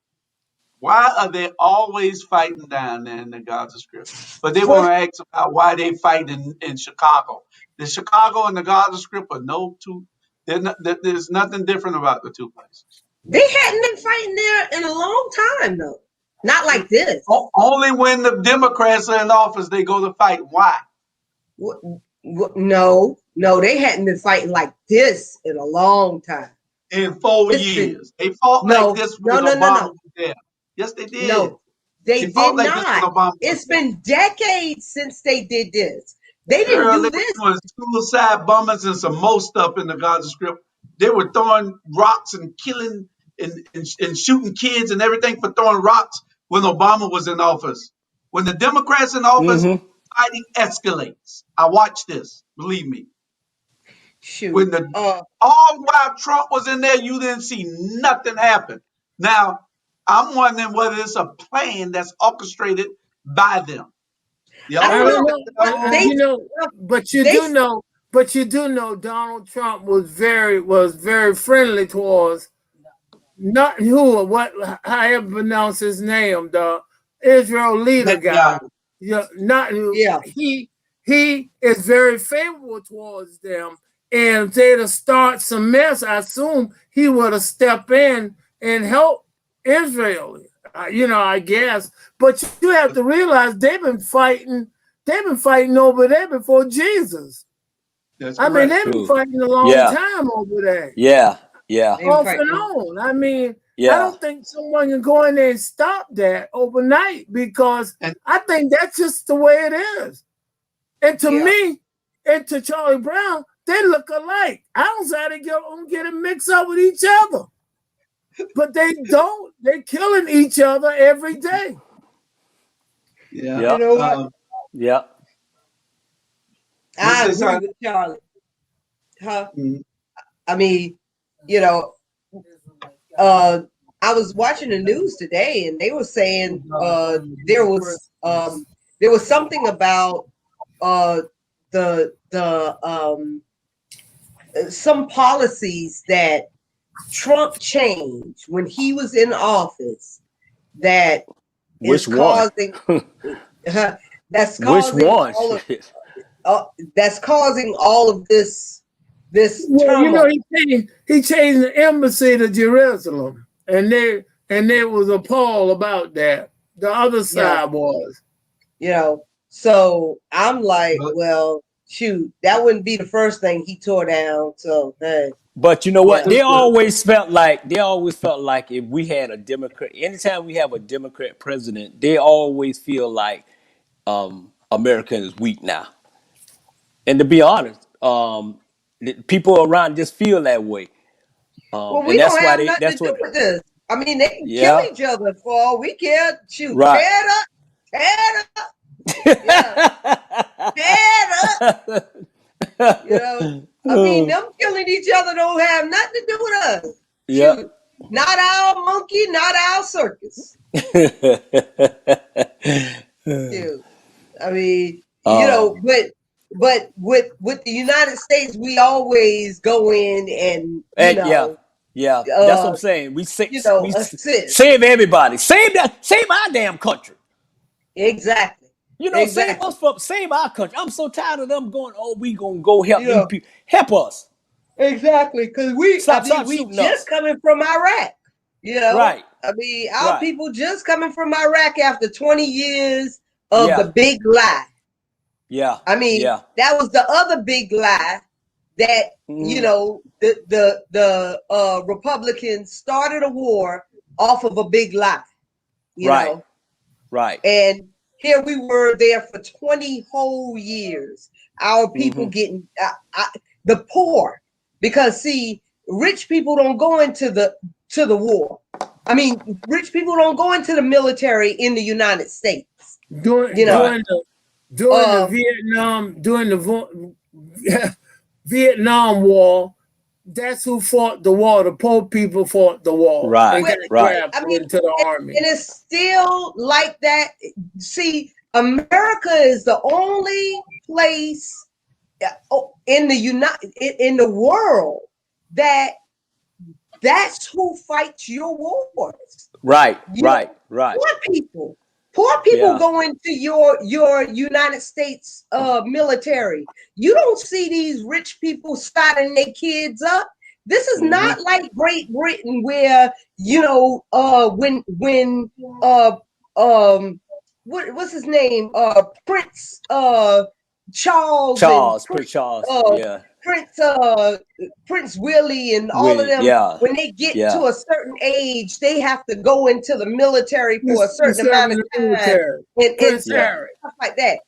Why are they always fighting down there in the Gaza Strip? But they want to ask about why they fight in Chicago. The Chicago and the Gaza Strip are no two. There's nothing different about the two places. They hadn't been fighting there in a long time, though. Not like this. Only when the Democrats are in office they go to fight. Why? No, they hadn't been fighting like this in a long time. In 4 years, they fought like this when Obama was there. Yes, they did. No, they fought did like this when not. Obama was It's there. been decades since they did this. They didn't Girl, do they this. were doing suicide bombers and some more stuff in the Gaza Strip. They were throwing rocks and killing and shooting kids and everything for throwing rocks when Obama was in office. When the Democrats in office, fighting escalates. I watched this, believe me. Shoot. When all while Trump was in there, you didn't see nothing happen. Now, I'm wondering whether it's a plan that's orchestrated by them. I don't know. But you do know Donald Trump was very friendly towards however pronounce his name, the Israel leader guy. He is very favorable towards them. And if they'd have started some mess, I assume he would have stepped in and helped Israel. I guess. But you have to realize they've been fighting over there before Jesus. They've been fighting a long time over there. Yeah. Off and on. I don't think someone can go in there and stop that overnight because I think that's just the way it is. And to me, and to Charlie Brown, they look alike. I don't say they get it mixed up with each other. But they don't. They're killing each other every day. Yeah. You know what? I agree with Charlie. Huh? Mm-hmm. I was watching the news today, and they were saying there was something about some policies that Trump changed when he was in office that is causing that's causing all of this turmoil. He changed the embassy to Jerusalem, and they was appalled about that. The other side was, So I'm like, well, shoot, that wouldn't be the first thing he tore down. So, hey. But you know what? They always felt like if we had a Democrat, anytime we have a Democrat president, they always feel like America is weak now. And to be honest, people around just feel that way. Well, we don't have nothing to do with this. I mean, they can kill each other for all we care. Shoot, tear it up. Tear it up. Them killing each other don't have nothing to do with us. Shoot, not our monkey, not our circus. Shoot. But with the United States, we always go in and that's what I'm saying. We save everybody, save our damn country. Exactly. Save our country. I'm so tired of them going. Oh, we gonna go help these people. Help us. Exactly, because we just coming from Iraq. Right. Our people just coming from Iraq after 20 years of the big lie. Yeah. That was the other big lie that the Republicans started a war off of a big lie. You know? Right. And here we were there for 20 whole years. Our people getting the poor, because see, rich people don't go into the war. Rich people don't go into the military in the United States. During the Vietnam War, that's who fought the war. The poor people fought the war. Right. Into the army. And it's still like that. See, America is the only place in the world, that's who fights your wars. Right, You right, know, right. Poor people Yeah. go into your United States military. You don't see these rich people signing their kids up. This is not like Great Britain, where when what's his name, Prince Charles and Prince Charles. uh, Yeah. Prince Willie and all of Willie. them, Yeah. when they get Yeah. to a certain age, they have to go into the military for a You certain serve amount in of the time military. and Prince Yeah. Harry. stuff like that.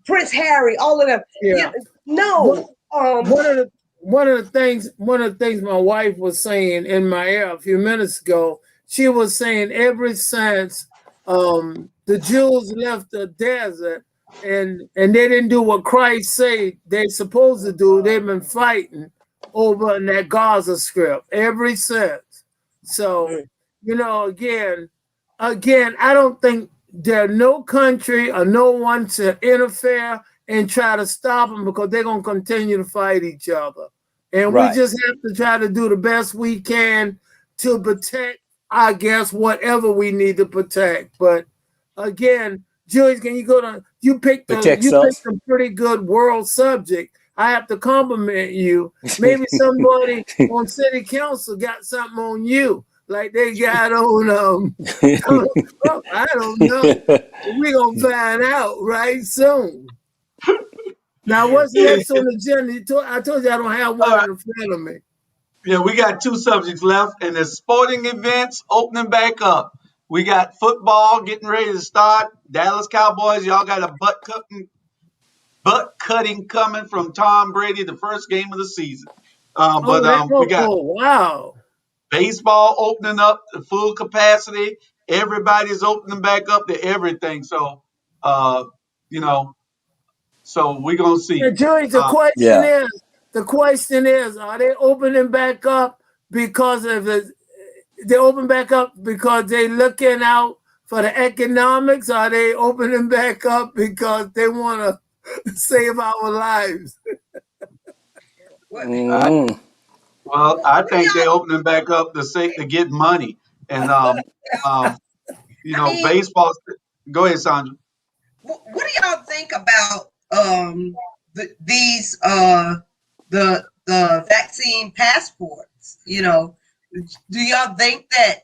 Prince Harry, all of them. Yeah. No. One of the things my wife was saying in my ear a few minutes ago, she was saying ever since the Jews left the desert and they didn't do what Christ said they're supposed to do, they've been fighting over in that Gaza Strip ever since. So, again, I don't think there's no country or no one to interfere and try to stop them, because they're going to continue to fight each other. And we just have to try to do the best we can to protect, I guess, whatever we need to protect. But again, Julius, can you you picked a pretty good world subject. I have to compliment you. Maybe somebody on city council got something on you, like they got on I don't know. We're gonna find out right soon. Now, what's next on the agenda? I told you I don't have one in front of me. Yeah, we got two subjects left, and the sporting events opening back up. We got football getting ready to start. Dallas Cowboys, y'all got a butt cutting coming from Tom Brady, the first game of the season. We got wow. baseball opening up to full capacity. Everybody's opening back up to everything. So, so we're gonna see. Julie, the question is, are they opening back up because of they open back up because they looking out for the economics? Or are they opening back up because they want to save our lives? I think they're opening back up to get money, and baseball. Go ahead, Sandra. What do y'all think about the vaccine passports? Do y'all think that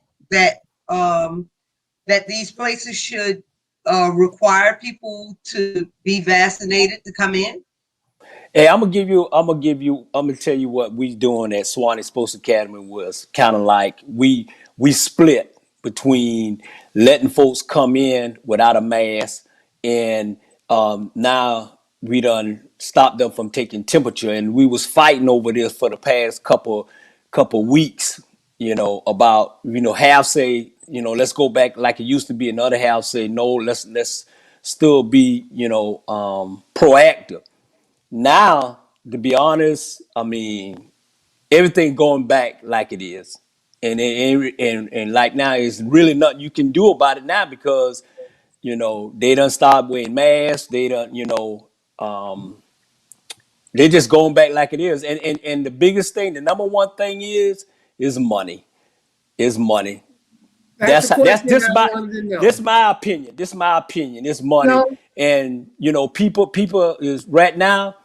these places should require people to be vaccinated to come in? Hey, I'm gonna tell you what we doing at Swanee Sports Academy was kind of like we split between letting folks come in without a mask, and now we done stopped them from taking temperature, and we was fighting over this for the past couple weeks, about, half say, let's go back like it used to be, another half say no, let's still be, proactive. Now, to be honest, I mean, everything going back like it is, and like now, it's really nothing you can do about it now, because they done start wearing masks. They done, they're just going back like it is, and the biggest thing, the number one thing is money. Is money. That's the question I wanted to know. This my opinion. It's money. No. And people is right now,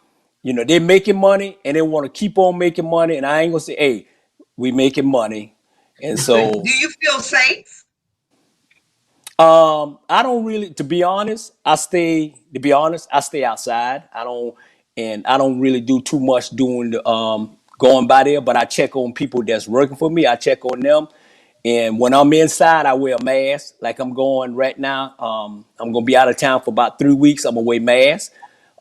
they're making money and they want to keep on making money. And I ain't gonna say, hey, we making money. And so do you feel safe? I don't really, to be honest, I stay outside. I don't really do too much doing the going by there, but I check on people that's working for me. I check on them. And when I'm inside, I wear a mask. Like I'm going right now. I'm gonna be out of town for about 3 weeks. I'm gonna wear mask.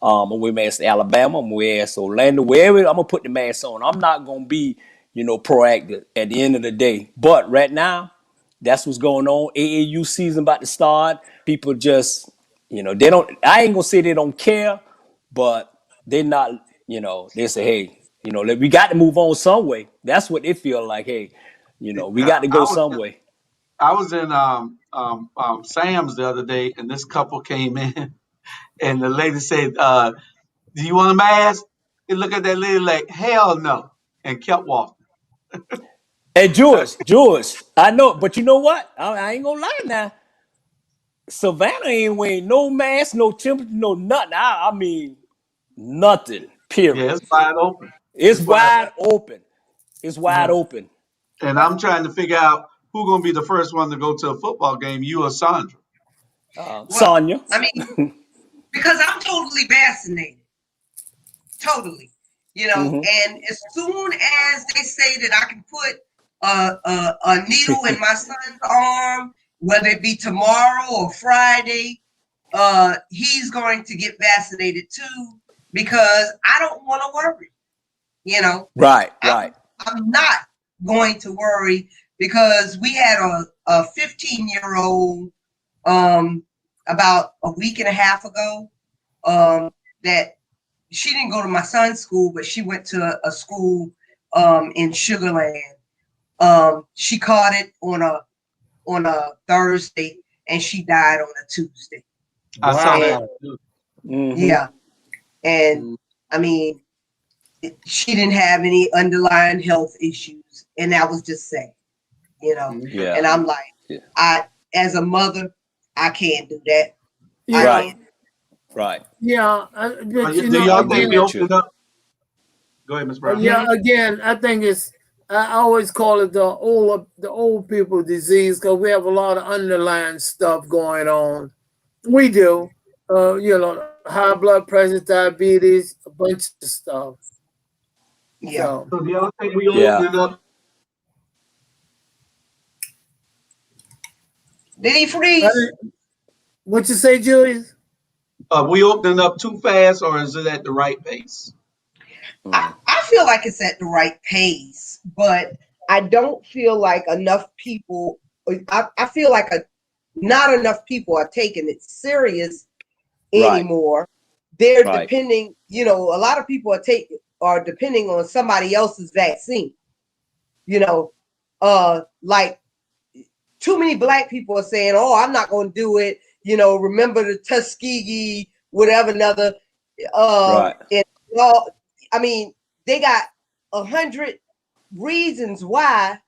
I'm gonna wear mask to Alabama. I'm gonna wear mask to Orlando. Wherever, I'm gonna put the mask on. I'm not gonna be, proactive at the end of the day. But right now, that's what's going on. AAU season about to start. People just, they don't. I ain't gonna say they don't care, but they're not. They say, hey, we got to move on some way. That's what they feel like. Hey, we got to go some way. I was in Sam's the other day, and this couple came in, and the lady said, Do you want a mask? He looked at that lady like, hell no, and kept walking. Hey, George, I know, but you know what? I ain't gonna lie now. Savannah ain't wearing no mask, no temperature, no nothing. I mean, nothing. Yeah, Period. it's wide open. It's It's wide wide open. It's wide open. open. And I'm trying to figure out who's going to be the first one to go to a football game, you or Sandra. Well, Sonia. I mean, because I'm totally vaccinated. Totally. And as soon as they say that I can put a needle in my son's arm, whether it be tomorrow or Friday, he's going to get vaccinated too, because I don't want to worry. Right. I'm not going to worry, because we had a 15-year-old about a week and a half ago that she didn't go to my son's school, but she went to a school in Sugar Land. She caught it on a Thursday, and she died on a Tuesday. I saw that. Yeah. And I mean, she didn't have any underlying health issues, and that was just sad, Yeah. And I'm like, as a mother, I can't do that. Yeah. Right. Yeah. Do y'all think we opened up? Go ahead, Ms. Brown. Yeah. Again, I think I always call it the old people disease, because we have a lot of underlying stuff going on. We do. High blood pressure, diabetes, a bunch of stuff. Yeah. So do y'all think we opened up? Did he freeze? What you say, Julius? We opening up too fast, or is it at the right pace? I feel like it's at the right pace, but I don't feel like enough people. I feel like not enough people are taking it serious anymore. They're depending. A lot of people are depending on somebody else's vaccine. Like too many Black people are saying, "Oh, I'm not going to do it." Remember the Tuskegee, whatever another. And I mean, they got 100 reasons why,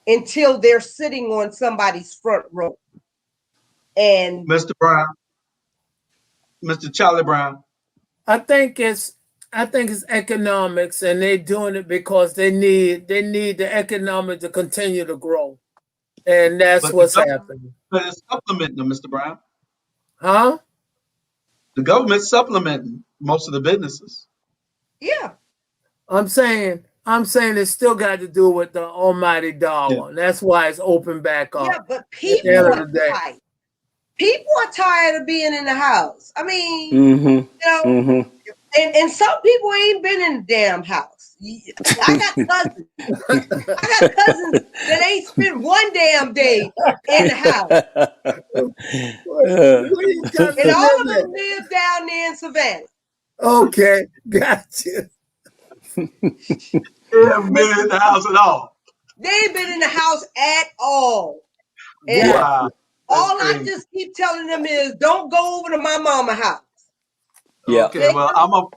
until they're sitting on somebody's front row. And Mr. Brown, Mr. Charlie Brown. I think it's economics, and they're doing it because they need the economic to continue to grow, and that's what's happening. But it's supplementing them, Mr. Brown. Huh? The government's supplementing most of the businesses. Yeah. I'm saying it's still got to do with the almighty dollar. Yeah. That's why it's open back up. Yeah, but people are tired. People are tired of being in the house. I mean, and some people ain't been in the damn house. I got cousins. That ain't spent one damn day in the house. And all of them live down there in Savannah. Okay, gotcha. They haven't been in the house at all. They ain't been in the house at all. And wow. All I just keep telling them is, don't go over to my mama's house. Yeah. Okay, well,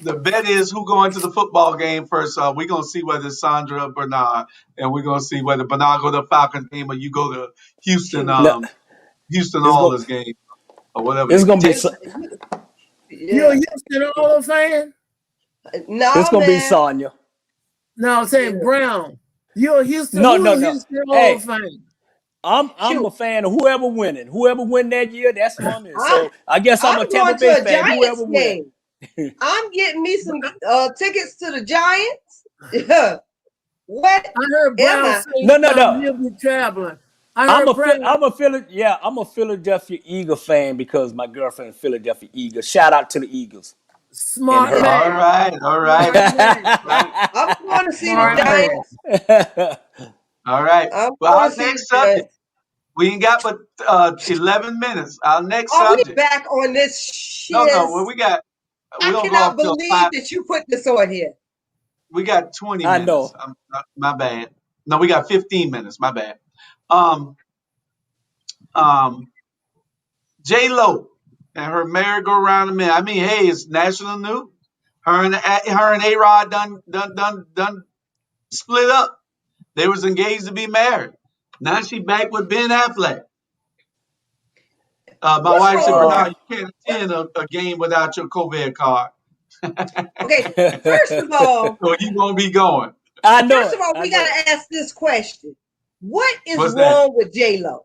the bet is who going to the football game first. We're going to see whether it's Sandra or Bernard, and we're going to see whether Bernard go to the Falcons game or you go to Houston Oilers game or whatever. It's going to be... You're a Houston Oilers fan? No, it's going to be Sonya. No, I'm saying Brown. You're a Houston Houston Oilers fan. I'm a fan of whoever winning. Whoever win that year, that's who I'm in. So I guess I'm a Tampa Bay fan. Whoever wins. I'm getting me some tickets to the Giants. Yeah. What? I heard Brown say no. He'll be traveling. I'm a Philadelphia Eagle fan because my girlfriend is Philadelphia Eagle. Shout out to the Eagles. Smart man. All right. I'm going to see the Giants. All right. Well, our next subject. We ain't got but 11 minutes. Our next subject. We back on this shit. No. Well, we got. I cannot believe that you put this on here. We got 20 minutes. I know. My bad. No, we got 15 minutes. My bad. J-Lo and her merry-go-round men. I mean, hey, it's national news. Her and A-Rod done split up. They was engaged to be married. Now she back with Ben Affleck. My What's wife said, wrong with Bernard, her? you can't attend a game without your COVID card. Okay, first of all, So you won't be going. I know first it. of all, I we know it. gotta ask this question: what is What's that? wrong with J-Lo?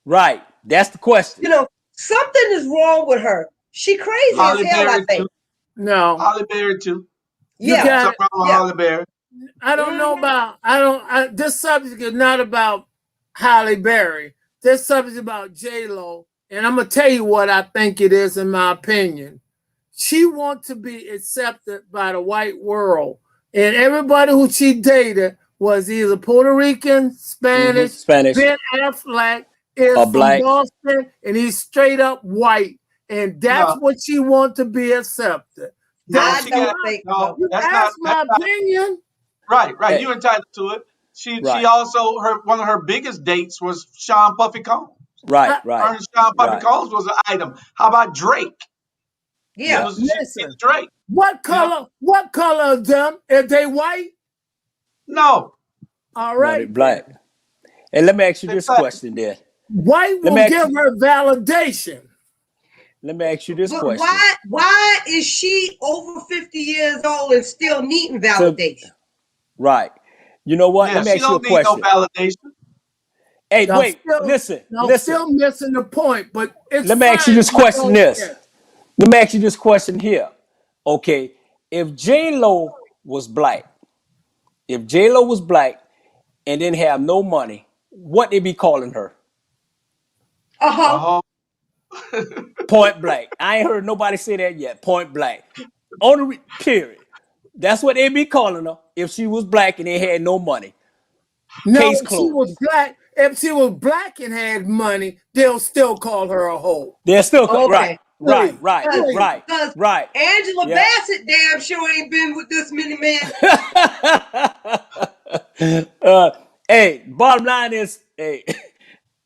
Right. That's the question. You know, something is wrong with her. She crazy as Holly hell, I Berry think. too. No, Holly Berry too. you Yeah, got Something it. wrong with yeah. Holly Berry. I don't know about. This subject is not about Halle Berry. This subject is about J-Lo, and I'm gonna tell you what I think it is. In my opinion, she wants to be accepted by the white world, and everybody who she dated was either Puerto Rican, Spanish. Spanish Ben Affleck is or from black. Boston, and he's straight up white, and that's No, what she wants to be accepted. no, That's I she my, don't got think no. so. you That's ask not. my opinion. Right. Hey, You entitled to it. She right, also one of her biggest dates was Sean Puffy Combs. right, I, Her right, and Sean Puffy right. Combs was an item. How about Drake? Yeah. She listen, was Drake. what You know? color? What color of them? If they white, No. all No, they right black. then. And let me ask you In this fact, question there. White Let will me ask give you, her validation. let me ask you this But question. why is she over 50 years old and still needing So, validation? right. You know what? yeah, Let me she ask you a don't need no question. validation. Hey, Y'all wait, still, listen, y'all listen. still missing the point, but it's Let me ask you fine if this you question don't this. get it. Let me ask you this question here. Okay, if J-Lo was black, if J-Lo was black and didn't have no money, what they be calling her? Uh-huh. Oh, Point blank. I ain't heard nobody say that yet. Point blank. On the period. That's what they be calling her if she was black and they had no money. No, Case if she was closed. black. If she was black and had money, they'll still call her a hoe. They're still right, Okay. right, Please, right, please. right, Because right. Angela Yeah. Bassett damn sure ain't been with this many men. uh, hey, bottom line is, hey,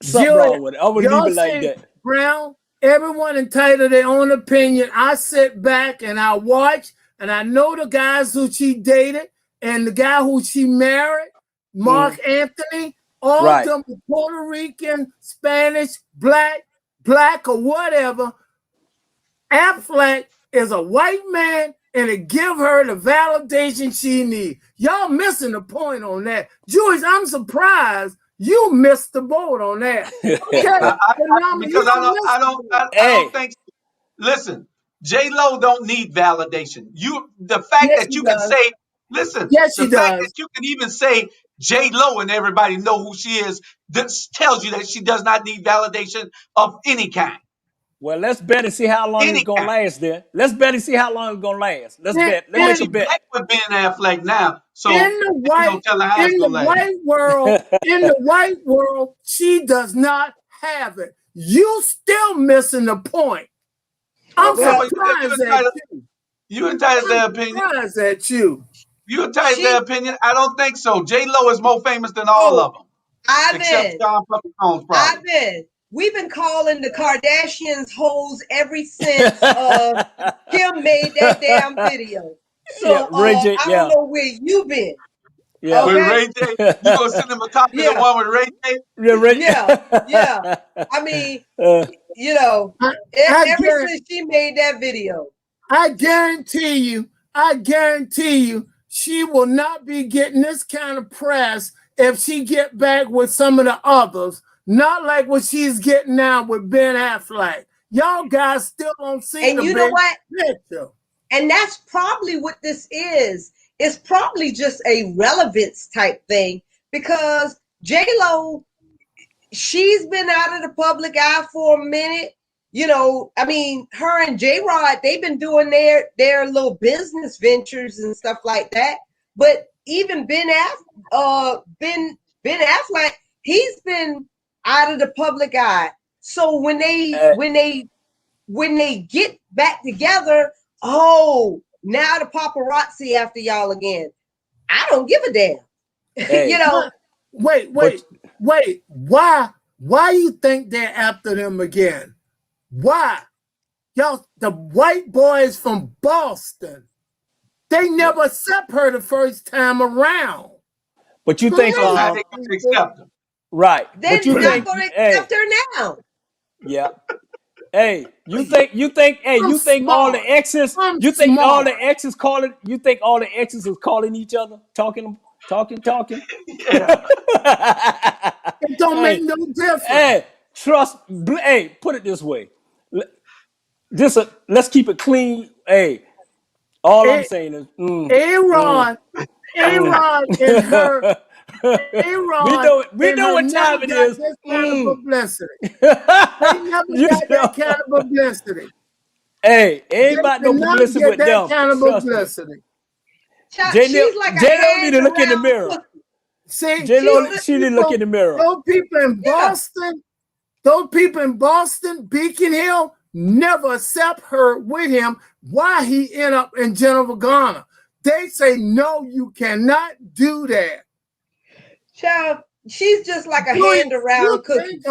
something Julia, wrong with it. I'm gonna leave y'all it like say, that. Brown, everyone entitled to their own opinion. I sit back and I watch, and I know the guys who she dated and the guy who she married, Mark Anthony, all of Right. them were Puerto Rican, Spanish, black or whatever. Affleck is a white man and it give her the validation she needs. Y'all missing the point on that. Julius, I'm surprised you missed the boat on that. Okay, Phenomenal. You because don't miss the boat. I Hey, don't think. Listen, J Lo don't need validation. The fact Yes, that she you can does. say, listen, Yes, the she fact that does. you can even say J Lo and everybody know who she is, this tells you that she does not need validation of any kind. well, let's bet and see how long it's Any gonna kind. last then. Let's bet and see how long it's gonna last. Let's In, bet. Let's Well, make a she in, bet. back with Ben Affleck now, in so the ain't no white telling how in it's the gonna last. white world, she does not have it. You still missing the point. I'm Okay, Well, well, surprised at you. you entitled to I'm their opinion. surprised at you. You entitled to their she, opinion. I don't think so. J Lo is more famous than all of them, except Ivan, Sean Puffy Combs, probably. Ivan, we've been calling the Kardashians hoes ever since Kim made that damn video. Yeah, So Ray J. I don't Yeah, know where you been. yeah, With Okay? Ray J, you gonna send him a copy of the Yeah, one with Ray J? yeah, Ray. yeah, yeah. I mean, you know, I, I ever guarantee since she made that video. I guarantee you, she will not be getting this kind of press if she get back with some of the others. Not like what she's getting now with Ben Affleck. Y'all guys still don't see And the you know big what? picture. And that's probably what this is. It's probably just a relevance type thing because J-Lo, she's been out of the public eye for a minute. You know, I mean, her and J-Rod, they've been doing their little business ventures and stuff like that. But even Ben Affleck, he's been out of the public eye. So when they get back together, oh, now the paparazzi after y'all again. I don't give a damn. You Hey, know, Wait. but Why you think they're after them again? Why? Y'all, the white boys from Boston, they never accept her the first time around. But you think, So how they gonna accept them? right? They're But you not think, going to hey, accept her now. yeah. Hey, you think, hey, I'm you think all the smart. exes, I'm you think all the smart. exes calling, you think all the exes is calling each other, talking? Yeah. It don't make Hey, no difference. hey, hey, put it this way. Let's keep it clean. Hey, all I'm A- saying is, Aaron, Aaron and her, Aaron we and know her what never time it got is. this kind of publicity. They never You got know, that kind of publicity. hey, ain't They about no did not publicity get with that them. kind of Trust me. publicity. She's like a J-Lo need hand to look in the around mirror. cookie. See, J-Lo, those she need to look in the mirror. people in Yeah. Boston, those people in Boston, Beacon Hill, never accept her with him. Why he end up in Geneva, Ghana? They say, no, you cannot do that. Child, she's just like a Julia, hand around cookie.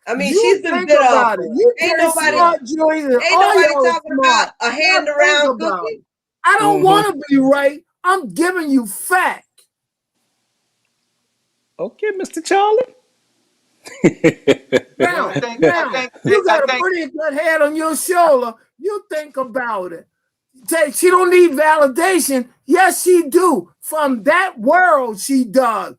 I mean, you she's been think good off about it. her. You Ain't pretty nobody, smart, Julia. ain't All nobody y'all talking smart. about a hand Now around think about cookie. it. I don't want to be right. I'm giving you fact. Okay, Mr. Charlie. Now, I think you got a pretty good head on your shoulder. You think about it. She don't need validation. Yes, she do. From that world, she does.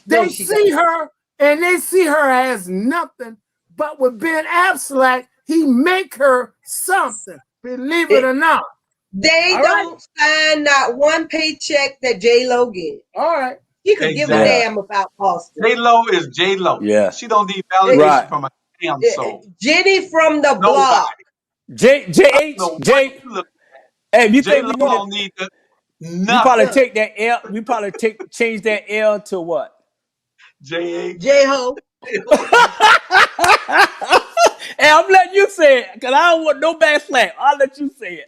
They see her and they see her as nothing. But with Ben Absalak, he make her something. Believe it or not. They don't sign not one paycheck that J-Lo get. All right. He could give a damn about Boston. J-Lo is J-Lo. Yeah. She don't need validation Right. from a damn soul. Jenny from the block. I don't know what you look at. Hey, you think J-Lo we don't need we probably nothing. take that L, we probably change that L to what? J-H. J-Ho. Hey, I'm letting you say it, because I don't want no backslash. I'll let you say it.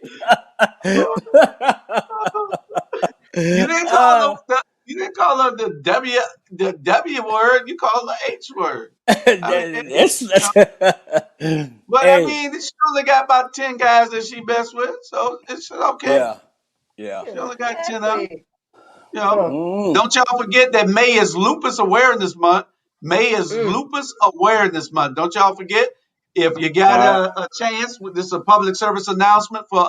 You didn't call her the W word. You call her the H word. But I Hey, mean, she only got about 10 guys that she best with, so it's okay. yeah. She only got 10 of them. You know, Mm. don't y'all forget that May is Lupus Awareness Month. May is Lupus Awareness Month. Don't y'all forget. If you got a chance, this is a public service announcement for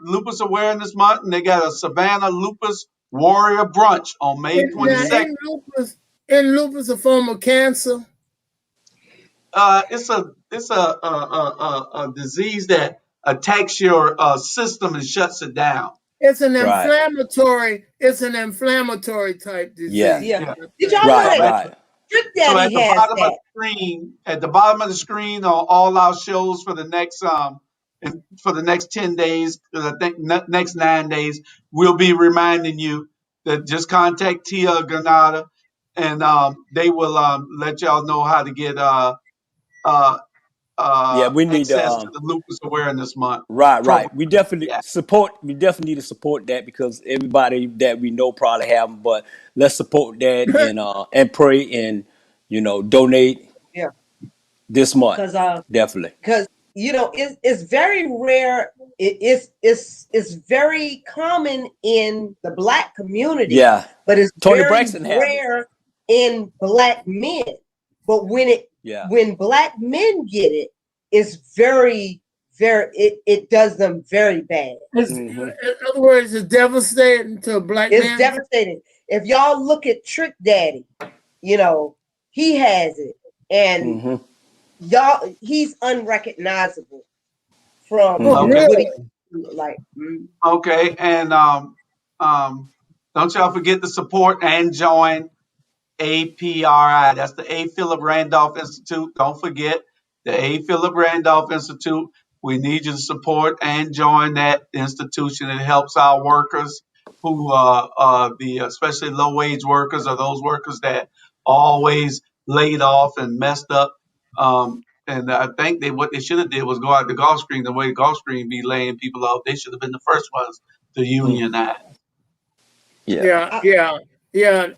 Lupus Awareness Month, and they got a Savannah Lupus Warrior Brunch on May 22nd. Isn't lupus a form of cancer? It's a disease that attacks your system and shuts it down. It's an inflammatory. It's an inflammatory type disease. Yeah. Did y'all know that Trick So Daddy has that? at the bottom of the screen are all our shows for the next 10 days, because I think next 9 days, we'll be reminding you that just contact Tia Granada, and they will let y'all know how to get we need access to the Lupus Awareness Month. Right. We definitely need to support that, because everybody that we know probably have them, but let's support that and pray and donate this month. Definitely. Because it's very rare. It's very common in the Black community. Yeah. But it's Tony very Braxton have it. rare in Black men. But when Black men get it, it's very, very, it does them very bad. In other words, it's devastating to a Black man. It's devastating. If y'all look at Trick Daddy, he has it. And y'all, he's unrecognizable from what he like. Okay, and don't y'all forget to support and join APRI. That's the A. Philip Randolph Institute. Don't forget the A. Philip Randolph Institute. We need you to support and join that institution. It helps our workers who especially low wage workers, or those workers that always laid off and messed up. And I think what they should have did was go out to Gulfstream. The way Gulfstream be laying people off, they should have been the first ones to unionize. Yeah.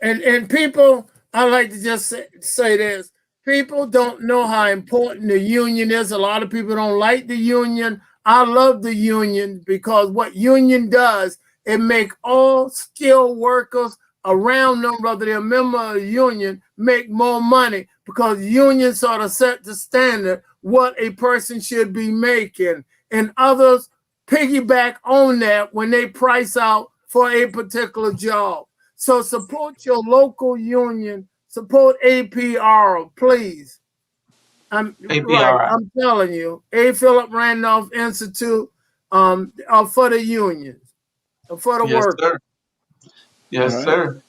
And people, I like to just say this. People don't know how important the union is. A lot of people don't like the union. I love the union because what union does, it make all skilled workers around them, whether they're a member of the union, make more money because unions sort of set the standard what a person should be making. And others piggyback on that when they price out for a particular job. So support your local union. Support APR, please. I'm right. I'm telling you, A. Philip Randolph Institute, for the unions, for the workers. Sir. Yes, sir.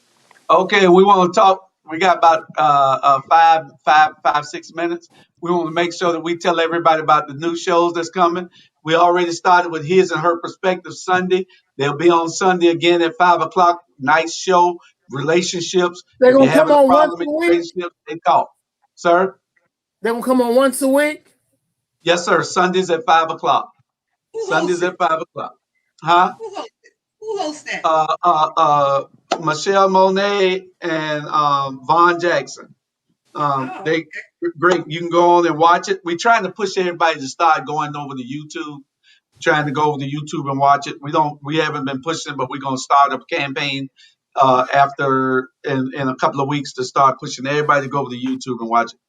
Okay, we want to talk. We got about 6 minutes. We want to make sure that we tell everybody about the new shows that's coming. We already started with His and Her Perspective Sunday. They'll be on Sunday again at 5:00. Nice show. Relationships. They're If you're gonna come having a on once problem in a your week. relationship, they talk. Sir? They're gonna come on once a week. Yes, sir. Sundays at 5:00. Sundays at 5:00. Huh? Who hosts that? Michelle Monet and Von Jackson. They great. You can go on and watch it. We're trying to push everybody to start going over to YouTube, trying to go over to YouTube and watch it. We haven't been pushing it, but we're gonna start a campaign after in a couple of weeks to start pushing everybody to go over to YouTube and watch it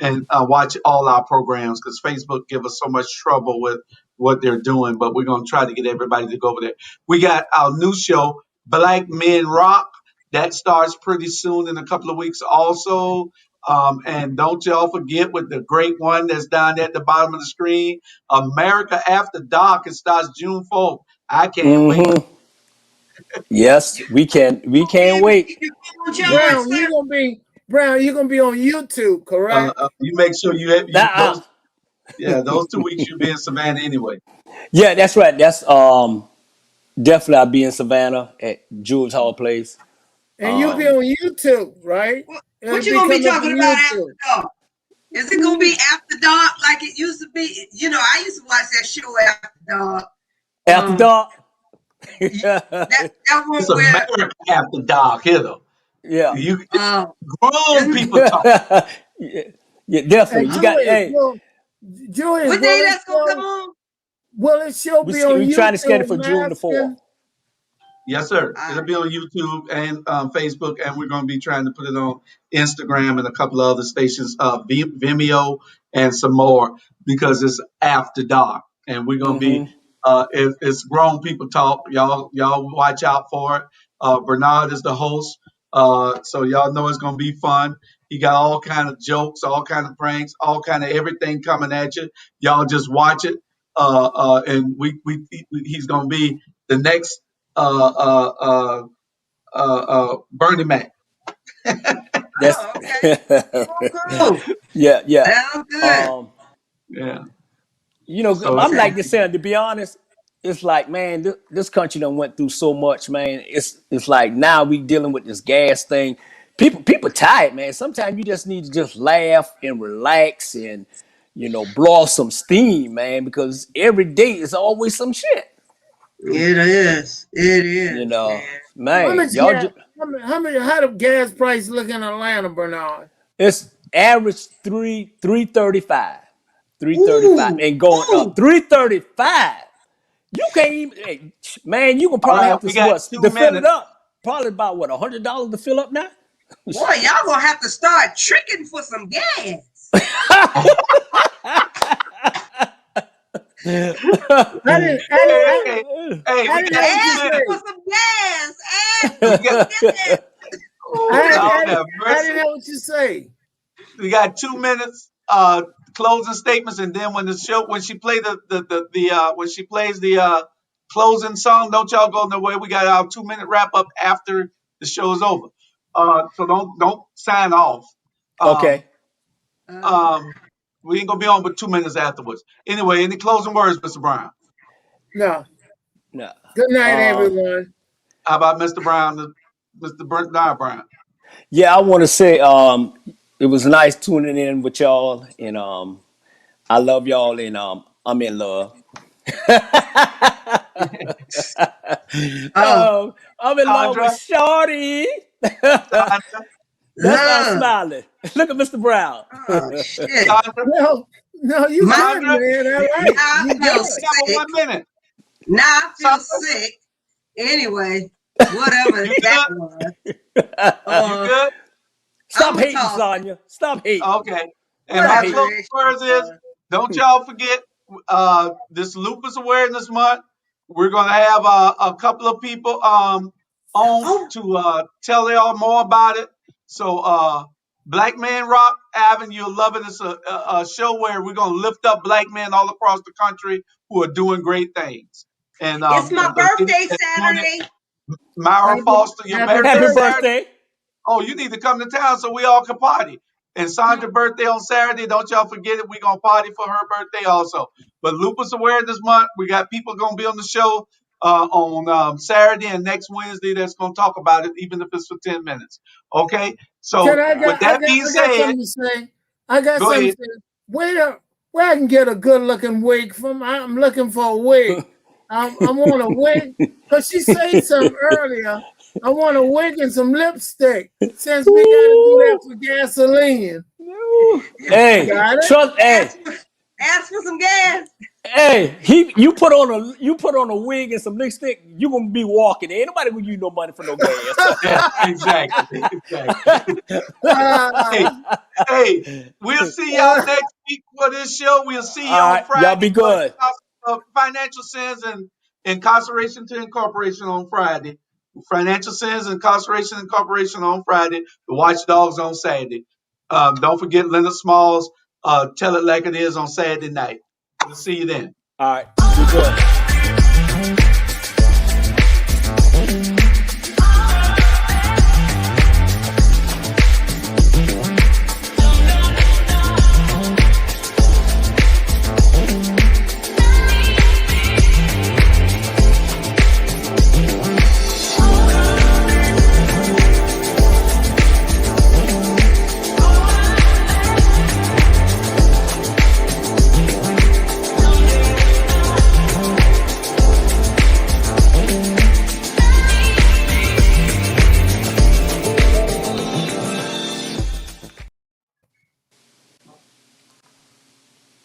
and watch all our programs because Facebook give us so much trouble with what they're doing. But we're gonna try to get everybody to go over there. We got our new show, Black Men Rock. That starts pretty soon in a couple of weeks also. And don't y'all forget with the great one that's down there at the bottom of the screen, America After Dark. It starts June 4th. I can't wait. Yes, we can't wait. Brown, you're gonna be on YouTube, correct? You make sure you have those 2 weeks you'll be in Savannah anyway. Yeah, that's right. That's definitely I'll be in Savannah at Jules Hall Place. And you'll be on YouTube, right? What you gonna be talking about after dark? Is it gonna be after dark like it used to be? You know, I used to watch that show After Dark. After dark. that one it's America After Dark, here though. Yeah. You grown people talk. Yeah, definitely. You got Julius, what day that's gonna come on? Will it show be on YouTube? We're trying to schedule for June the 4th. Yes, sir. It'll be on YouTube and Facebook, and we're going to be trying to put it on Instagram and a couple of other stations, Vimeo and some more, because it's after dark, and we're going to be. It's grown people talk. Y'all watch out for it. Bernard is the host, so y'all know it's going to be fun. He got all kind of jokes, all kind of pranks, all kind of everything coming at you. Y'all just watch it, and he's going to be the next. Bernie Mac. That's cool. Yeah. Sounds good. Yeah. You know, so I'm like this saying, to be honest, it's like, man, this country done went through so much, man. It's like now we dealing with this gas thing. People tired, man. Sometimes you just need to just laugh and relax and, blow off some steam, man, because every day is always some shit. It is. Man. How the gas price look in Atlanta, Bernard? It's average $3.35. $3.35 and going up. $3.35. You can't even, man. You can probably have to fill it up. Probably about $100 to fill up now. Boy, y'all gonna have to start tricking for some gas. Hey, for some gas. I didn't know what you say. We got 2 minutes closing statements, and then when she plays the closing song, don't y'all go nowhere. We got our 2-minute wrap up after the show is over. So don't sign off. Okay. We ain't gonna be on but 2 minutes afterwards. Anyway, any closing words, Mr. Brown? No. Good night, everyone. How about Mr. Brown, Mr. Bernard Brown? Yeah, I want to say it was nice tuning in with y'all, and I love y'all, and I'm in love. I'm in love with Shorty. That's why I'm Love. smiling. Look at Mr. Brown. Oh shit. Sandra, No, you My- good, man. All right. Now I You feel good. sick. 1 minute. Now I feel Sandra? sick. Anyway, whatever You that good? was. You good? Stop I'ma hating, talk. Sonya. Stop hating. Okay. And Whatever my Stop closing that shit words is, was. don't y'all forget this Lupus Awareness Month. We're gonna have a couple of people on to tell y'all more about it. So Black Man Rock Avenue, you're loving this a show where we're gonna lift up black men all across the country who are doing great things. And It's my birthday Saturday. Myra Foster, your happy birthday Happy Saturday. birthday. Oh, you need to come to town so we all can party. And Sandra's birthday on Saturday. Don't y'all forget it. We're going to party for her birthday also. But Lupus Awareness Month, we got people going to be on the show on Saturday and next Wednesday that's going to talk about it, even if it's for 10 minutes. Okay? So with that being I got said, something to say. I got go something ahead. to say. Where I can get a good looking wig from? I'm looking for a wig. I want a wig. Because she said something earlier. I want a wig and some lipstick. Since we got to do that for gasoline. Hey, Got it? trust. Hey, Ask for some gas. hey. You put on a wig and some lipstick. You gonna be walking. Ain't nobody gonna give you no money for no gas. Yeah, exactly. Hey, we'll see y'all next week for this show. We'll see you All on right, Friday. y'all be good. Financial sins and incarceration to incorporation on Friday. Financial sins, incarceration, incorporation on Friday. The Watchdogs on Saturday. Don't forget Leonard Smalls. Tell it like it is on Saturday night. We'll see you then. All right, be good.